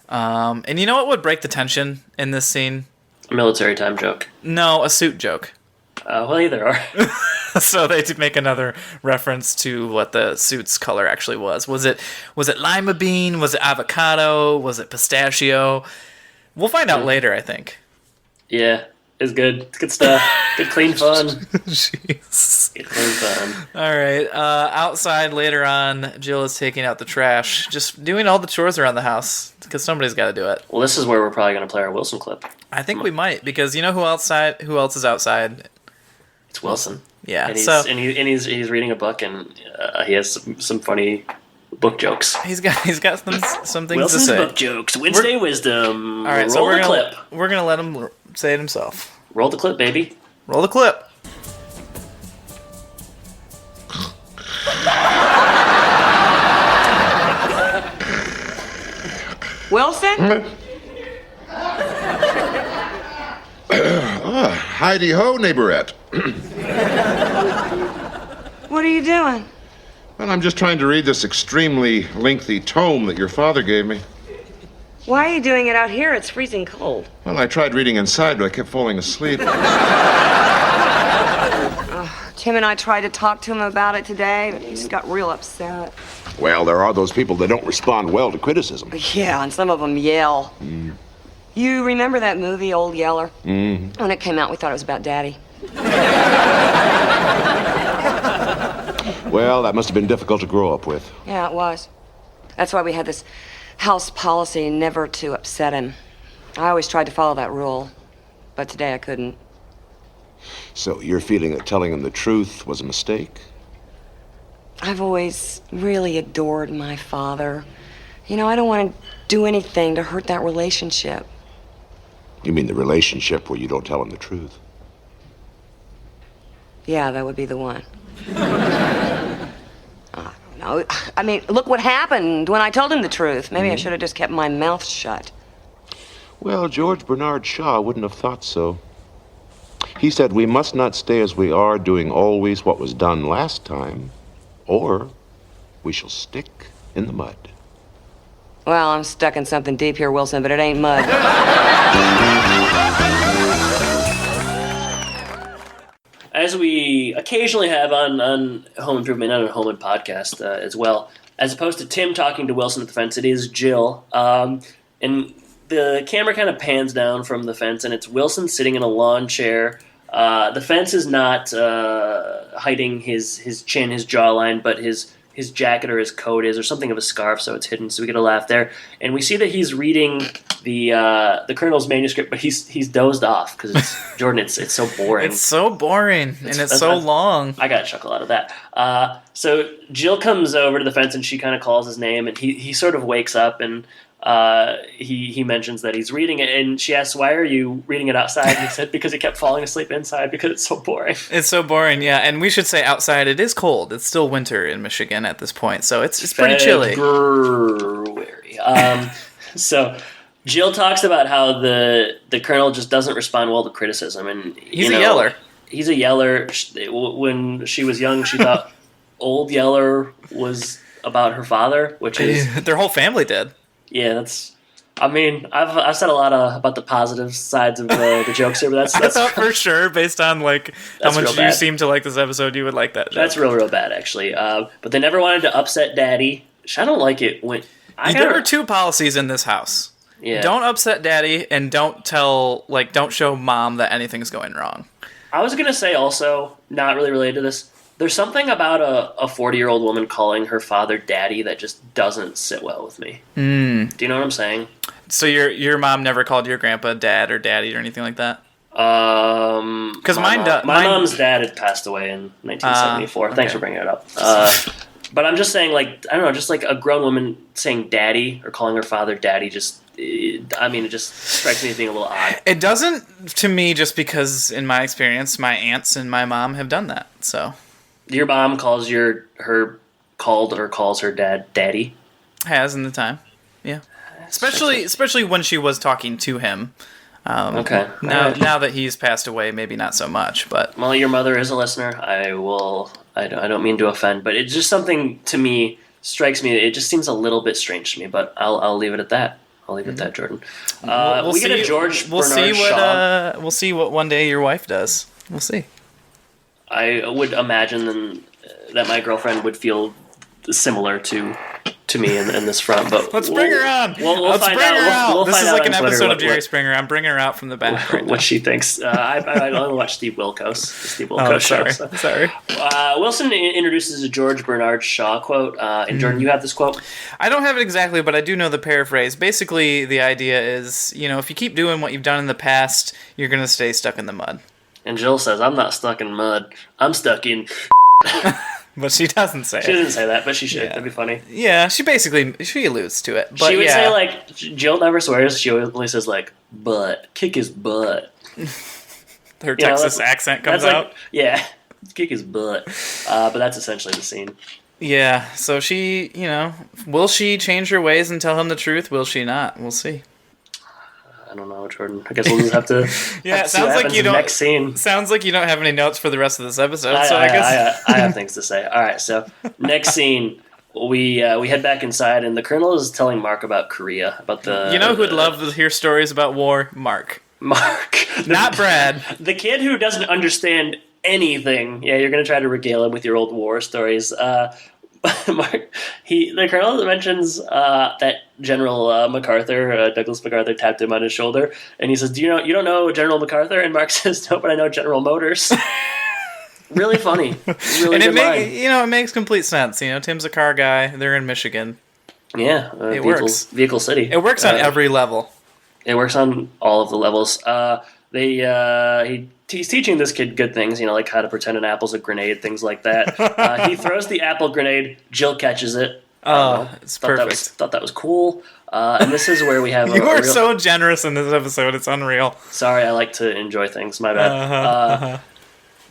and you know what would break the tension in this scene? A military time joke. No, a suit joke. Well, either are. So they did make another reference to what the suit's color actually was. Was it lima bean? Was it avocado? Was it pistachio? We'll find out later, I think. Yeah. It's good. It's good stuff. Good, clean fun. Jeez. Good, clean fun. All right. Outside later on, Jill is taking out the trash, just doing all the chores around the house because somebody's got to do it. Well, this is where we're probably going to play our Wilson clip. I think we might because you know who else is outside? It's Wilson. Yeah. And he's reading a book and he has some funny book jokes. He's got some things Wilson's to say. Book jokes. Wednesday wisdom. All right. Roll the clip. We're gonna let him say it himself. Roll the clip, baby. Roll the clip. Wilson? Heidi ho, neighborette. What are you doing? Well, I'm just trying to read this extremely lengthy tome that your father gave me. Why are you doing it out here? It's freezing cold. Well, I tried reading inside, but I kept falling asleep. Tim and I tried to talk to him about it today, but he just got real upset. Well, there are those people that don't respond well to criticism. Yeah, and some of them yell. You remember that movie, Old Yeller? When it came out, we thought it was about Daddy. Well, that must have been difficult to grow up with. Yeah, it was. That's why we had this house policy never to upset him. I always tried to follow that rule, but today I couldn't. So you're feeling that telling him the truth was a mistake? I've always really adored my father. You know, I don't want to do anything to hurt that relationship. You mean the relationship where you don't tell him the truth? Yeah, that would be the one. I don't know. I mean, look what happened when I told him the truth. Maybe I should have just kept my mouth shut. Well, George Bernard Shaw wouldn't have thought so. He said we must not stay as we are, doing always what was done last time, or we shall stick in the mud. Well, I'm stuck in something deep here, Wilson, but it ain't mud. As we occasionally have on Home Improvement and on Home and Podcast as well, as opposed to Tim talking to Wilson at the fence, it is Jill. And the camera kind of pans down from the fence, and it's Wilson sitting in a lawn chair. The fence is not hiding his chin, his jawline, but his jacket or his coat is, or something of a scarf, so it's hidden. So we get a laugh there, and we see that he's reading the Colonel's manuscript, but he's dozed off because it's Jordan. It's so boring. It's so boring, and it's so long. I got a chuckle out of that. So Jill comes over to the fence, and she kind of calls his name, and he sort of wakes up, and he mentions that he's reading it, and she asks, "Why are you reading it outside?" And he said, "Because he kept falling asleep inside because it's so boring." It's so boring, yeah. And we should say outside it is cold. It's still winter in Michigan at this point, so it's pretty chilly. February. So Jill talks about how the Colonel just doesn't respond well to criticism, and he's a yeller. He's a yeller. When she was young, she thought Old Yeller was about her father, which is their whole family did. Yeah, I've said a lot about the positive sides of the jokes here, but that's I thought for sure, based on how much you seem to like this episode, you would like that joke. That's real bad, actually. But they never wanted to upset Daddy. I don't like it when there are two policies in this house. Yeah. Don't upset Daddy, and don't show Mom that anything's going wrong. I was gonna say also, not really related to this. There's something about a 40-year-old woman calling her father Daddy that just doesn't sit well with me. Do you know what I'm saying? So your mom never called your grandpa Dad or Daddy or anything like that? Because my mom's dad had passed away in 1974. Thanks for bringing it up. But I'm just saying, I don't know, just like a grown woman saying Daddy or calling her father Daddy, it just strikes me as being a little odd. It doesn't to me, just because in my experience, my aunts and my mom have done that. So. Your mom calls calls her dad Daddy? Has in the time, yeah. Especially when she was talking to him. Okay. Now that he's passed away, maybe not so much. But well, your mother is a listener. I don't mean to offend, but it's just something to me strikes me. It just seems a little bit strange to me. But I'll leave it at that. I'll leave it at that, Jordan. We get a George Bernard Shaw. We'll see what one day your wife does. We'll see. I would imagine that my girlfriend would feel similar to me in this front, but let's bring her on. We'll find out. This is like an episode of Jerry Springer. I'm bringing her out from the back. What she thinks. I only watch Steve Wilkos. The Steve Wilkos show. Sorry. Wilson introduces a George Bernard Shaw quote. And Jordan, you have this quote? I don't have it exactly, but I do know the paraphrase. Basically, the idea is, if you keep doing what you've done in the past, you're going to stay stuck in the mud. And Jill says, "I'm not stuck in mud. I'm stuck in." But she doesn't say it. She doesn't say that, but she should. Yeah. That'd be funny. Yeah, she alludes to it. But she would say, Jill never swears. She only says, butt. Kick his butt. Her Texas accent comes out. Yeah, kick his butt. But that's essentially the scene. Yeah, so she, will she change her ways and tell him the truth? Will she not? We'll see. I don't know, Jordan. I guess we'll just have to. Yeah, it sounds like you don't. Next scene. Sounds like you don't have any notes for the rest of this episode. I guess I have things to say. All right, so next scene, we head back inside, and the Colonel is telling Mark about Korea, about the. You know who'd love to hear stories about war? Mark, not Brad, the kid who doesn't understand anything. Yeah, you're gonna try to regale him with your old war stories. Mark, the Colonel mentions that General MacArthur, Douglas MacArthur, tapped him on his shoulder, and he says, you don't know General MacArthur?" And Mark says, "No, but I know General Motors." Really funny. Really good line. It makes complete sense. Tim's a car guy. They're in Michigan. Yeah, it works. Vehicle City. It works on every level. It works on all of the levels. He's teaching this kid good things, like how to pretend an apple's a grenade, things like that. He throws the apple grenade. Jill catches it. It's thought perfect. Thought that was cool. And this is where we have You are real... so generous in this episode. It's unreal. Sorry, I like to enjoy things. My bad.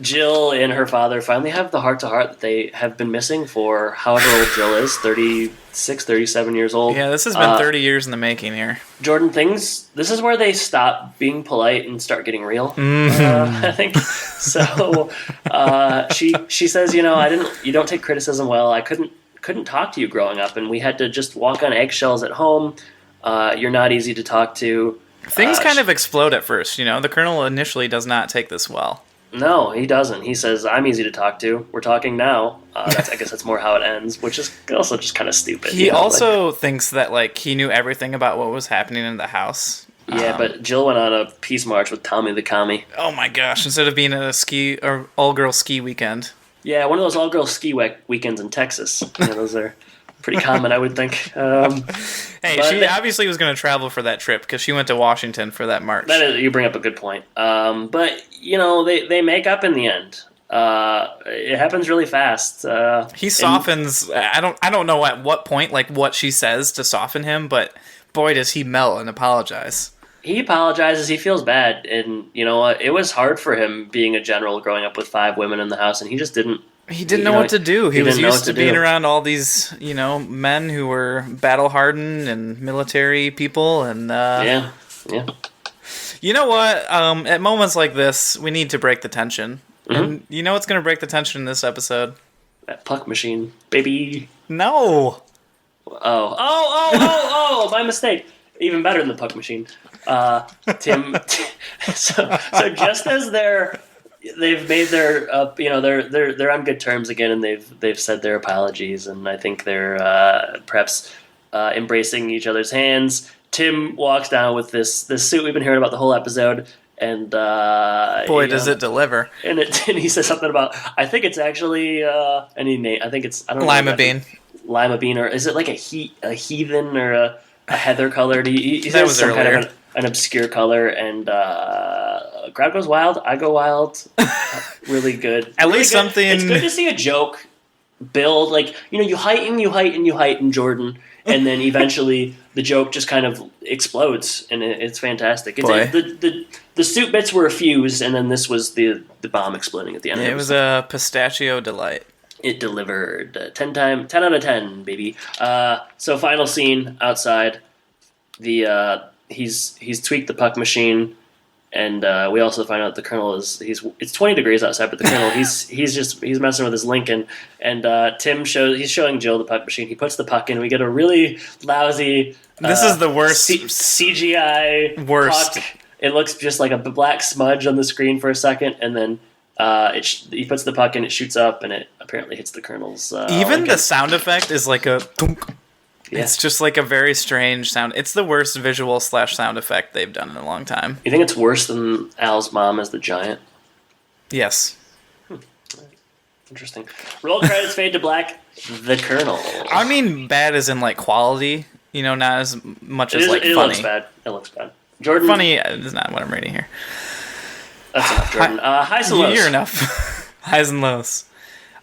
Jill and her father finally have the heart-to-heart that they have been missing for however old Jill is, 36, 37 years old. Yeah, this has been 30 years in the making here. Jordan, this is where they stop being polite and start getting real. I think so. She says, you don't take criticism well. I couldn't talk to you growing up, and we had to just walk on eggshells at home. You're not easy to talk to. Things kind of explode at first, The Colonel initially does not take this well. No, he doesn't. He says, I'm easy to talk to. We're talking now. I guess that's more how it ends, which is also just kind of stupid. He also thinks that, he knew everything about what was happening in the house. Yeah, but Jill went on a peace march with Tommy the Commie. Oh my gosh, instead of being at a ski or all-girl ski weekend. Yeah, one of those all-girl ski weekends in Texas. Those are pretty common, I would think. Hey, she obviously was going to travel for that trip because she went to Washington for that march. You bring up a good point. But, they make up in the end. It happens really fast. He softens. I don't know at what point, what she says to soften him, but boy, does he melt and apologize. He apologizes. He feels bad. And, it was hard for him being a general growing up with 5 women in the house, and he just didn't. He didn't know what to do. He was used to being around all these, men who were battle-hardened and military people. And yeah. You know what? At moments like this, we need to break the tension. Mm-hmm. And you know what's going to break the tension in this episode? That puck machine, baby. No. Oh, my mistake. Even better than the puck machine. Tim. So just as they've made their they're on good terms again, and they've said their apologies, and I think they're perhaps embracing each other's hands. Tim walks down with this suit we've been hearing about the whole episode, and boy, does it deliver! And he says something about, I think it's actually any name. I think it's, I don't know, lima bean, or is it like a heathen or a heather colored? He that says was some earlier. kind of an obscure color, and crowd goes wild. I go wild. Really good. At really least good. something. It's good to see a joke build. You heighten Jordan, and then eventually the joke just kind of explodes, and it's fantastic. The suit bits were a fuse, and then this was the bomb exploding at the end. It was a pistachio delight. It delivered 10 out of 10, baby. So final scene outside. He's tweaked the puck machine, and we also find out the Colonel it's 20 degrees outside, but the Colonel he's messing with his Lincoln, and he's showing Jill the puck machine. He puts the puck in. We get a really lousy. This is the worst CGI worst. puck. It looks just like a black smudge on the screen for a second, and then he puts the puck in, it shoots up, and it apparently hits the Colonel's. Even Lincoln. the sound effect is like a thunk. Yeah. It's just like a very strange sound. It's the worst visual / sound effect they've done in a long time. You think it's worse than Al's mom as the giant? Yes. Interesting. Roll credits, fade to black. The Colonel. I mean, bad as in quality. Not as much as funny. It looks bad. It looks bad. Jordan. Funny is not what I'm reading here. That's enough, Jordan. Highs and lows. You're enough. Highs and lows.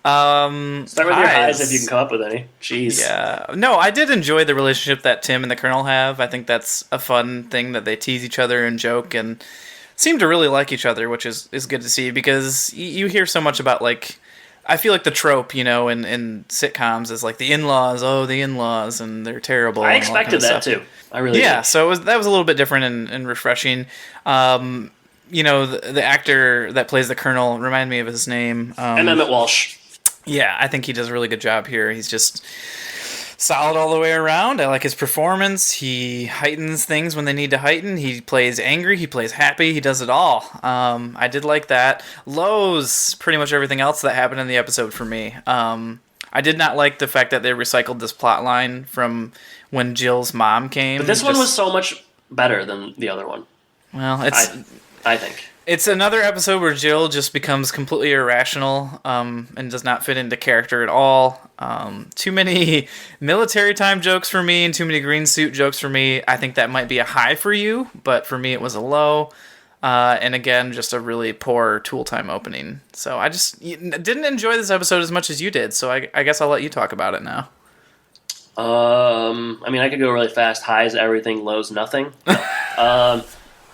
Start with your highs if you can come up with any. Jeez. Yeah. No, I did enjoy the relationship that Tim and the Colonel have. I think that's a fun thing that they tease each other and joke and seem to really like each other, which is good to see because you hear so much about I feel like the trope, in sitcoms is the in-laws, and they're terrible. I expected that too. I really did. So that was a little bit different and refreshing. The actor that plays the Colonel, remind me of his name. Emmett Walsh. Yeah, I think he does a really good job here. He's just solid all the way around. I like his performance. He heightens things when they need to heighten. He plays angry. He plays happy. He does it all. I did like that. Lows, pretty much everything else that happened in the episode for me. I did not like the fact that they recycled this plot line from when Jill's mom came. But this one was so much better than the other one. Well, I think. It's another episode where Jill just becomes completely irrational and does not fit into character at all. Too many military time jokes for me and too many green suit jokes for me. I think that might be a high for you, but for me it was a low. And again, just a really poor tool time opening. So I just didn't enjoy this episode as much as you did, so I guess I'll let you talk about it now. I mean, I could go really fast. Highs, everything. Lows, nothing.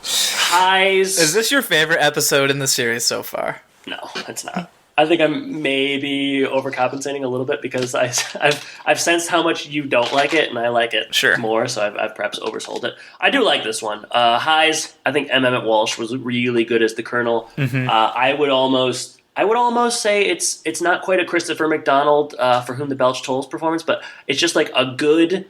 Highs. Is this your favorite episode in the series so far? No, it's not. I think I'm maybe overcompensating a little bit because I've sensed how much you don't like it and I like it more, so I've perhaps oversold it. I do like this one. Highs, I think Emmett Walsh was really good as the Colonel. Mm-hmm. I would almost say it's not quite a Christopher McDonald For Whom the Bell Tolls performance, but it's just like a good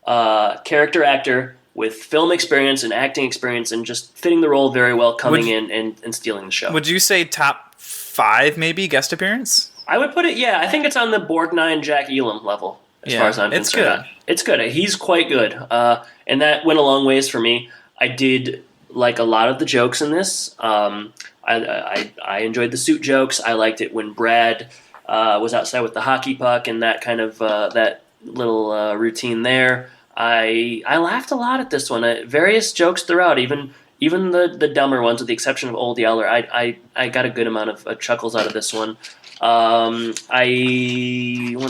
character actor with film experience and acting experience and just fitting the role very well, coming in and stealing the show. Would you say top 5 maybe guest appearance? I would put it, I think it's on the Borgnine Jack Elam level as far as I'm concerned. It's good. He's quite good. And that went a long ways for me. I did like a lot of the jokes in this. I enjoyed the suit jokes. I liked it when Brad was outside with the hockey puck and that kind of that little routine there. I laughed a lot at this one. Various jokes throughout, even the dumber ones, with the exception of Old Yeller. I got a good amount of chuckles out of this one. What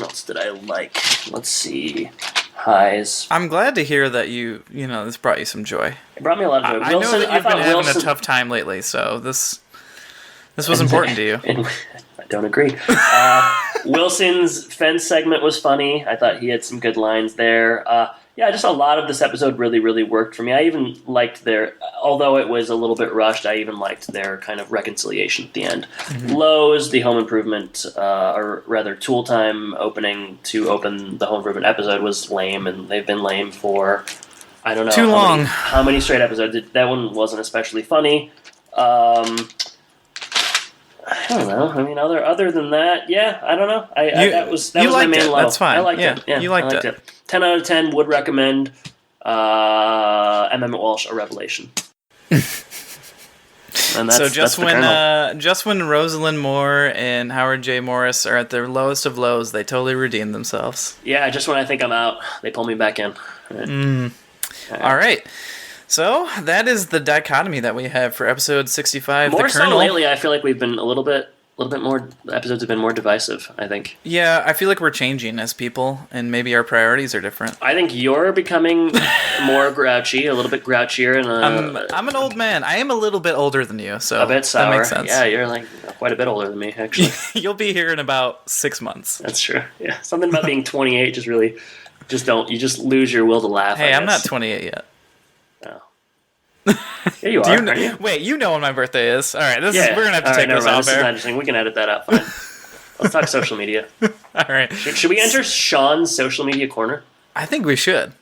else did I like? Let's see. Highs. I'm glad to hear that this brought you some joy. It brought me a lot of joy. I know that you've been having a tough time lately, so this was important to you. I don't agree. Wilson's fence segment was funny. I thought he had some good lines there. Just a lot of this episode really, really worked for me. I even liked although it was a little bit rushed, I even liked their kind of reconciliation at the end. Mm-hmm. Lows, the Home Improvement, or rather Tool Time opening to open the Home Improvement episode was lame, and they've been lame for, I don't know. Too long. How many straight episodes? That one wasn't especially funny. I don't know. I mean, other than that, I don't know. That was my main low. That's fine. I liked it. Yeah, you liked it. 10 out of 10 would recommend Emmett Walsh, a revelation. And so just when Rosalind Moore and Howard J. Morris are at their lowest of lows, they totally redeem themselves. Yeah, just when I think I'm out, they pull me back in. All right. So that is the dichotomy that we have for episode 65. More the Colonel. So lately, I feel like we've been a little bit more. The episodes have been more divisive, I think. Yeah, I feel like we're changing as people, and maybe our priorities are different. I think you're becoming more grouchy, a little bit grouchier, and I'm an old man. I am a little bit older than you, so a bit sour. That makes sense. Yeah, you're like quite a bit older than me, actually. You'll be here in about 6 months. That's true. Yeah, something about being 28 you just lose your will to laugh. Hey, I'm not 28 yet. Yeah, you are. Aren't you? Wait, you know when my birthday is. All right, we're gonna have to take this off air. We can edit that out. Fine. Let's talk social media. All right. Should we enter Sean's social media corner? I think we should.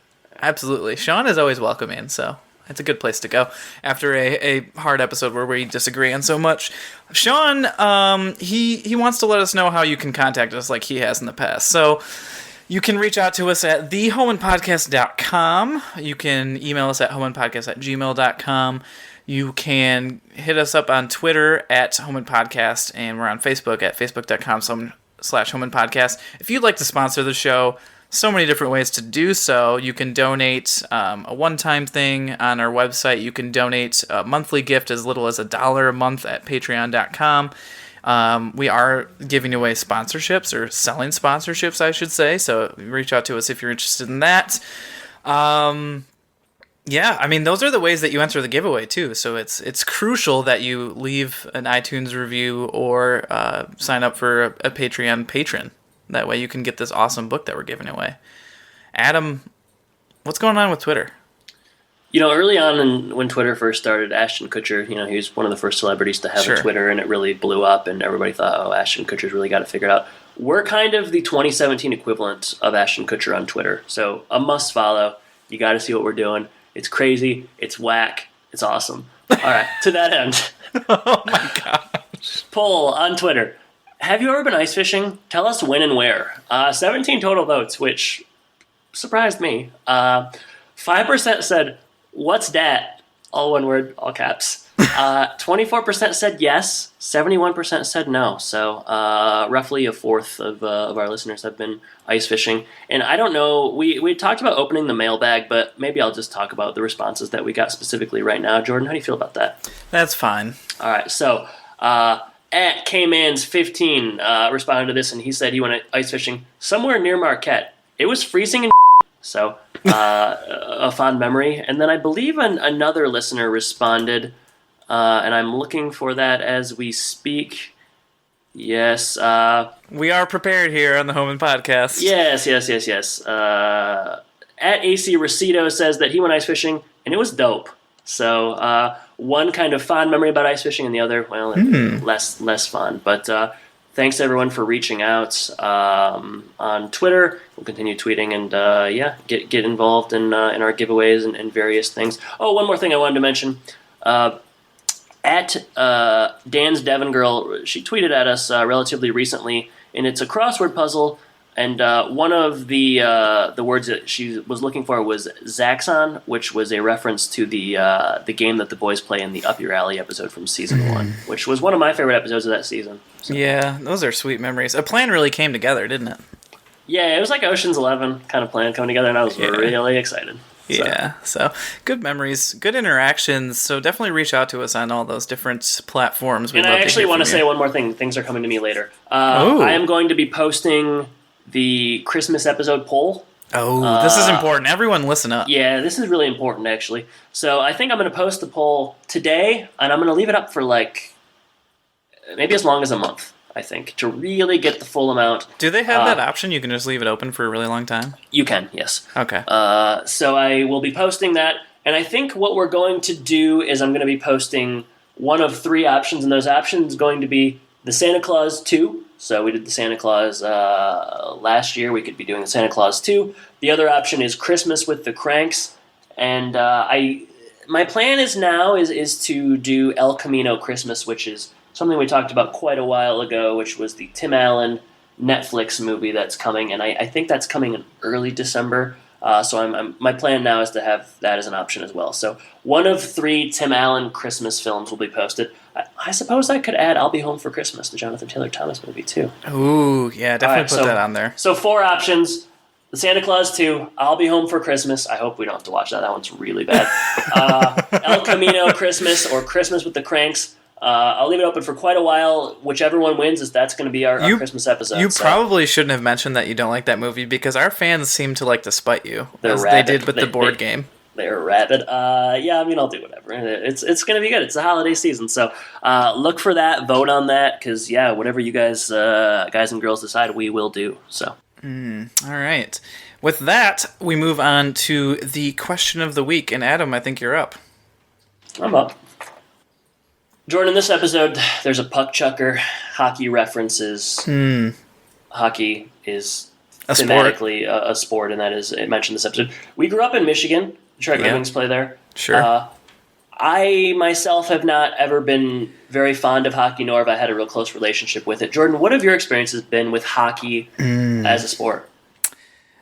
Absolutely. Sean is always welcoming, so it's a good place to go after a hard episode where we disagree on so much. Sean, he wants to let us know how you can contact us like he has in the past. So you can reach out to us at thehomeandpodcast.com. You can email us at homeandpodcast@gmail.com. You can hit us up on Twitter at homeandpodcast, and we're on Facebook at facebook.com/homeandpodcast. If you'd like to sponsor the show, so many different ways to do so. You can donate a one-time thing on our website. You can donate a monthly gift as little as $1 a month at patreon.com. We are giving away sponsorships, or selling sponsorships, I should say. So reach out to us if you're interested in that. Yeah, I mean, those are the ways that you enter the giveaway too. So it's crucial that you leave an iTunes review or sign up for a Patreon patron. That way you can get this awesome book that we're giving away. Adam, what's going on with Twitter? Early on when Twitter first started, Ashton Kutcher, he was one of the first celebrities to have a Twitter, and it really blew up, and everybody thought, oh, Ashton Kutcher's really got it figured out. We're kind of the 2017 equivalent of Ashton Kutcher on Twitter, so a must follow. You got to see what we're doing. It's crazy. It's whack. It's awesome. All right, to that end. Oh, my gosh. Poll on Twitter. Have you ever been ice fishing? Tell us when and where. 17 total votes, which surprised me. 5% said, what's dat? All one word, all caps. 24% said yes. 71% said no. So roughly a fourth of our listeners have been ice fishing. And I don't know, we talked about opening the mailbag, but maybe I'll just talk about the responses that we got specifically right now. Jordan, how do you feel about that? That's fine. All right, so at Kmans15 responded to this, and he said he went ice fishing somewhere near Marquette. It was freezing and So a fond memory. And then I believe another listener responded, and I'm looking for that as we speak. Yes. We are prepared here on the Home and Podcast. Yes. At AC Recedo says that he went ice fishing, and it was dope. So one kind of fond memory about ice fishing, and the other, well, less fun. But thanks everyone for reaching out on Twitter. We'll continue tweeting and get involved in our giveaways and various things. Oh, one more thing I wanted to mention. At Dan's Devon Girl, she tweeted at us relatively recently, and it's a crossword puzzle. And one of the words that she was looking for was Zaxxon, which was a reference to the game that the boys play in the Up Your Alley episode from season 1, which was one of my favorite episodes of that season. So. Yeah, those are sweet memories. A plan really came together, didn't it? Yeah, it was like Ocean's 11 kind of plan coming together, and I was really excited. Yeah, so good memories, good interactions. So definitely reach out to us on all those different platforms. And I actually want to say one more thing. Things are coming to me later. I am going to be posting the Christmas episode poll. Oh, this is important. Everyone listen up. Yeah, this is really important, actually. So I think I'm going to post the poll today, and I'm going to leave it up for maybe as long as a month, I think, to really get the full amount. Do they have that option? You can just leave it open for a really long time? You can, yes. Okay. So I will be posting that, and I think what we're going to do is I'm going to be posting one of 3 options, and those options are going to be the Santa Claus 2. So we did the Santa Claus last year. We could be doing the Santa Claus 2. The other option is Christmas with the Cranks. And my plan is to do El Camino Christmas, which is something we talked about quite a while ago, which was the Tim Allen Netflix movie that's coming. And I think that's coming in early December. So my plan now is to have that as an option as well. So one of 3 Tim Allen Christmas films will be posted. I suppose I could add I'll Be Home for Christmas, the Jonathan Taylor Thomas movie, too. Ooh, yeah, definitely put that on there. So 4 options. The Santa Claus 2, I'll Be Home for Christmas. I hope we don't have to watch that. That one's really bad. El Camino Christmas or Christmas with the Cranks. I'll leave it open for quite a while. Whichever one wins, that's going to be our Christmas episode. You probably shouldn't have mentioned that you don't like that movie because our fans seem to like to spite you, as rabid. they did with the board game. They're rabid. I'll do whatever. It's going to be good. It's the holiday season, so look for that. Vote on that because whatever you guys and girls decide, we will do. So. All right. With that, we move on to the question of the week. And Adam, I think you're up. I'm up. Jordan, in this episode, there's a puck chucker, hockey references. Hockey is thematically a sport, and that is it mentioned this episode. We grew up in Michigan. Detroit Red Wings play there. Sure. I myself have not ever been very fond of hockey, nor have I had a real close relationship with it. Jordan, what have your experiences been with hockey as a sport?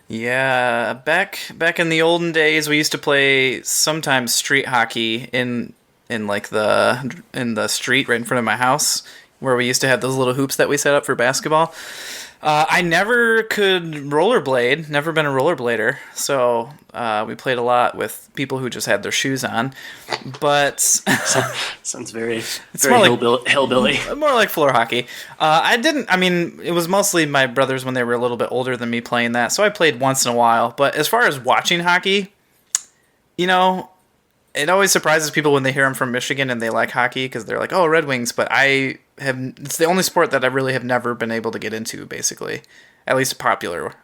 Yeah, back in the olden days, we used to play sometimes street hockey in the street right in front of my house, where we used to have those little hoops that we set up for basketball. I never could rollerblade, never been a rollerblader, so we played a lot with people who just had their shoes on. But sounds very hillbilly. More like floor hockey. It was mostly my brothers when they were a little bit older than me playing that, so I played once in a while. But as far as watching hockey, it always surprises people when they hear I'm from Michigan and they like hockey because they're like, oh, Red Wings. But it's the only sport that I really have never been able to get into, basically. At least popular.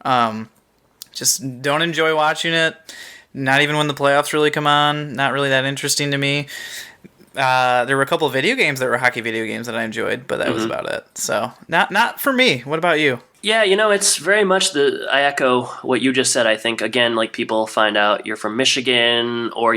Just don't enjoy watching it. Not even when the playoffs really come on. Not really that interesting to me. There were a couple of video games that were hockey video games that I enjoyed, but that was about it. So not for me. What about you? Yeah, it's very much I echo what you just said. I think, again, like people find out you're from Michigan or,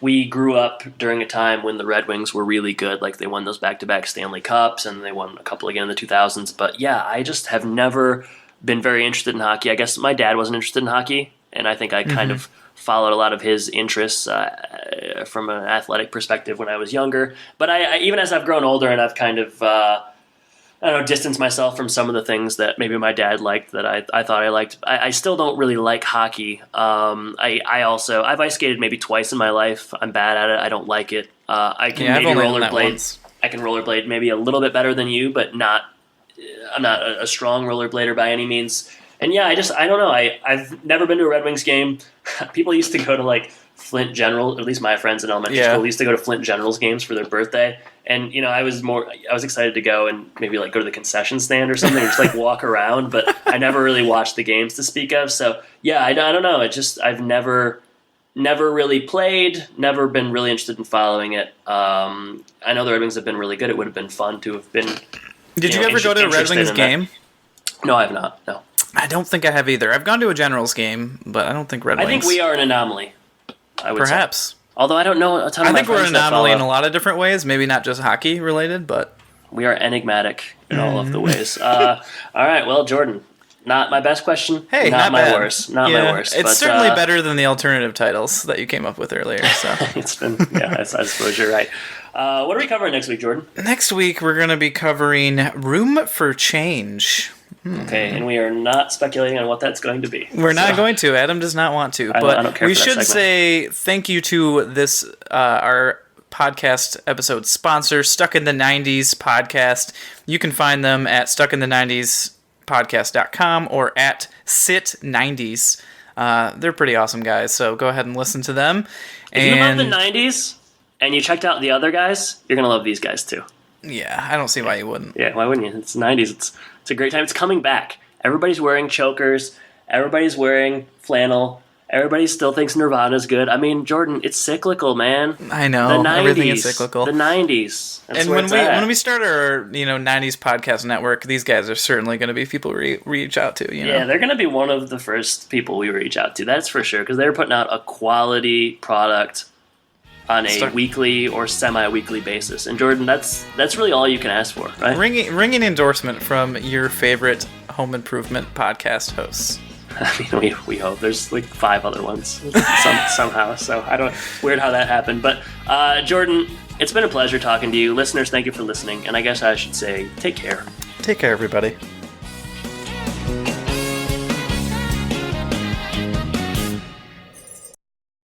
we grew up during a time when the Red Wings were really good. Like they won those back-to-back Stanley Cups and they won a couple again in the 2000s. But yeah, I just have never been very interested in hockey. I guess my dad wasn't interested in hockey, and I think I kind of followed a lot of his interests from an athletic perspective when I was younger. But I even as I've grown older and I've kind of distance myself from some of the things that maybe my dad liked that I thought I liked. I still don't really like hockey. I've ice skated maybe twice in my life. I'm bad at it. I don't like it. I can maybe rollerblade. I can rollerblade maybe a little bit better than you, but I'm not a strong rollerblader by any means. And yeah, I don't know. I've never been to a Red Wings game. People used to go to like Flint General, at least my friends in elementary school used to go to Flint Generals games for their birthday. And, you know, I was excited to go and maybe like go to the concession stand or something, or just like walk around, but I never really watched the games to speak of. So yeah, I don't know. I've never really played, never been really interested in following it. I know the Red Wings have been really good. It would have been fun to have been. Did you ever go to a Red Wings game? No, I have not. No. I don't think I have either. I've gone to a Generals game, but I don't think Red Wings. I think we are an anomaly. I would Perhaps. Say. Although I don't know a ton of my friends. I think we're an anomaly in a lot of different ways. Maybe not just hockey related, but we are enigmatic in all of the ways. All right, well, Jordan, not my best question. Hey, not my bad. worst. Not my worst. It's certainly better than the alternative titles that you came up with earlier. So it's been I suppose you're right. What are we covering next week, Jordan? Next week we're going to be covering Room for Change. Okay, and we are not speculating on what that's going to be. We're not going to. Adam does not want to. But I don't care we for that should segment. say thank you to this our podcast episode sponsor, Stuck in the 90s podcast. You can find them at stuckinthe90spodcast.com or at sit90s. They're pretty awesome guys, so go ahead and listen to them. If you love the 90s and you checked out the other guys, you're going to love these guys too. Yeah, I don't see why you wouldn't. Yeah, why wouldn't you? It's the 90s. It's a great time. It's coming back. Everybody's wearing chokers. Everybody's wearing flannel. Everybody still thinks Nirvana's good. I mean, Jordan, it's cyclical, man. I know. The 90s, everything is cyclical. The 90s. That's and where when we start our 90s podcast network, these guys are certainly going to be people we reach out to. You know? Yeah, they're going to be one of the first people we reach out to. That's for sure, because they're putting out a quality product on a weekly or semi-weekly basis. And Jordan, that's really all you can ask for, right? Ringing endorsement from your favorite home improvement podcast hosts. I mean, we hope. There's like 5 other ones somehow. So weird how that happened. But Jordan, it's been a pleasure talking to you. Listeners, thank you for listening. And I guess I should say, take care. Take care, everybody.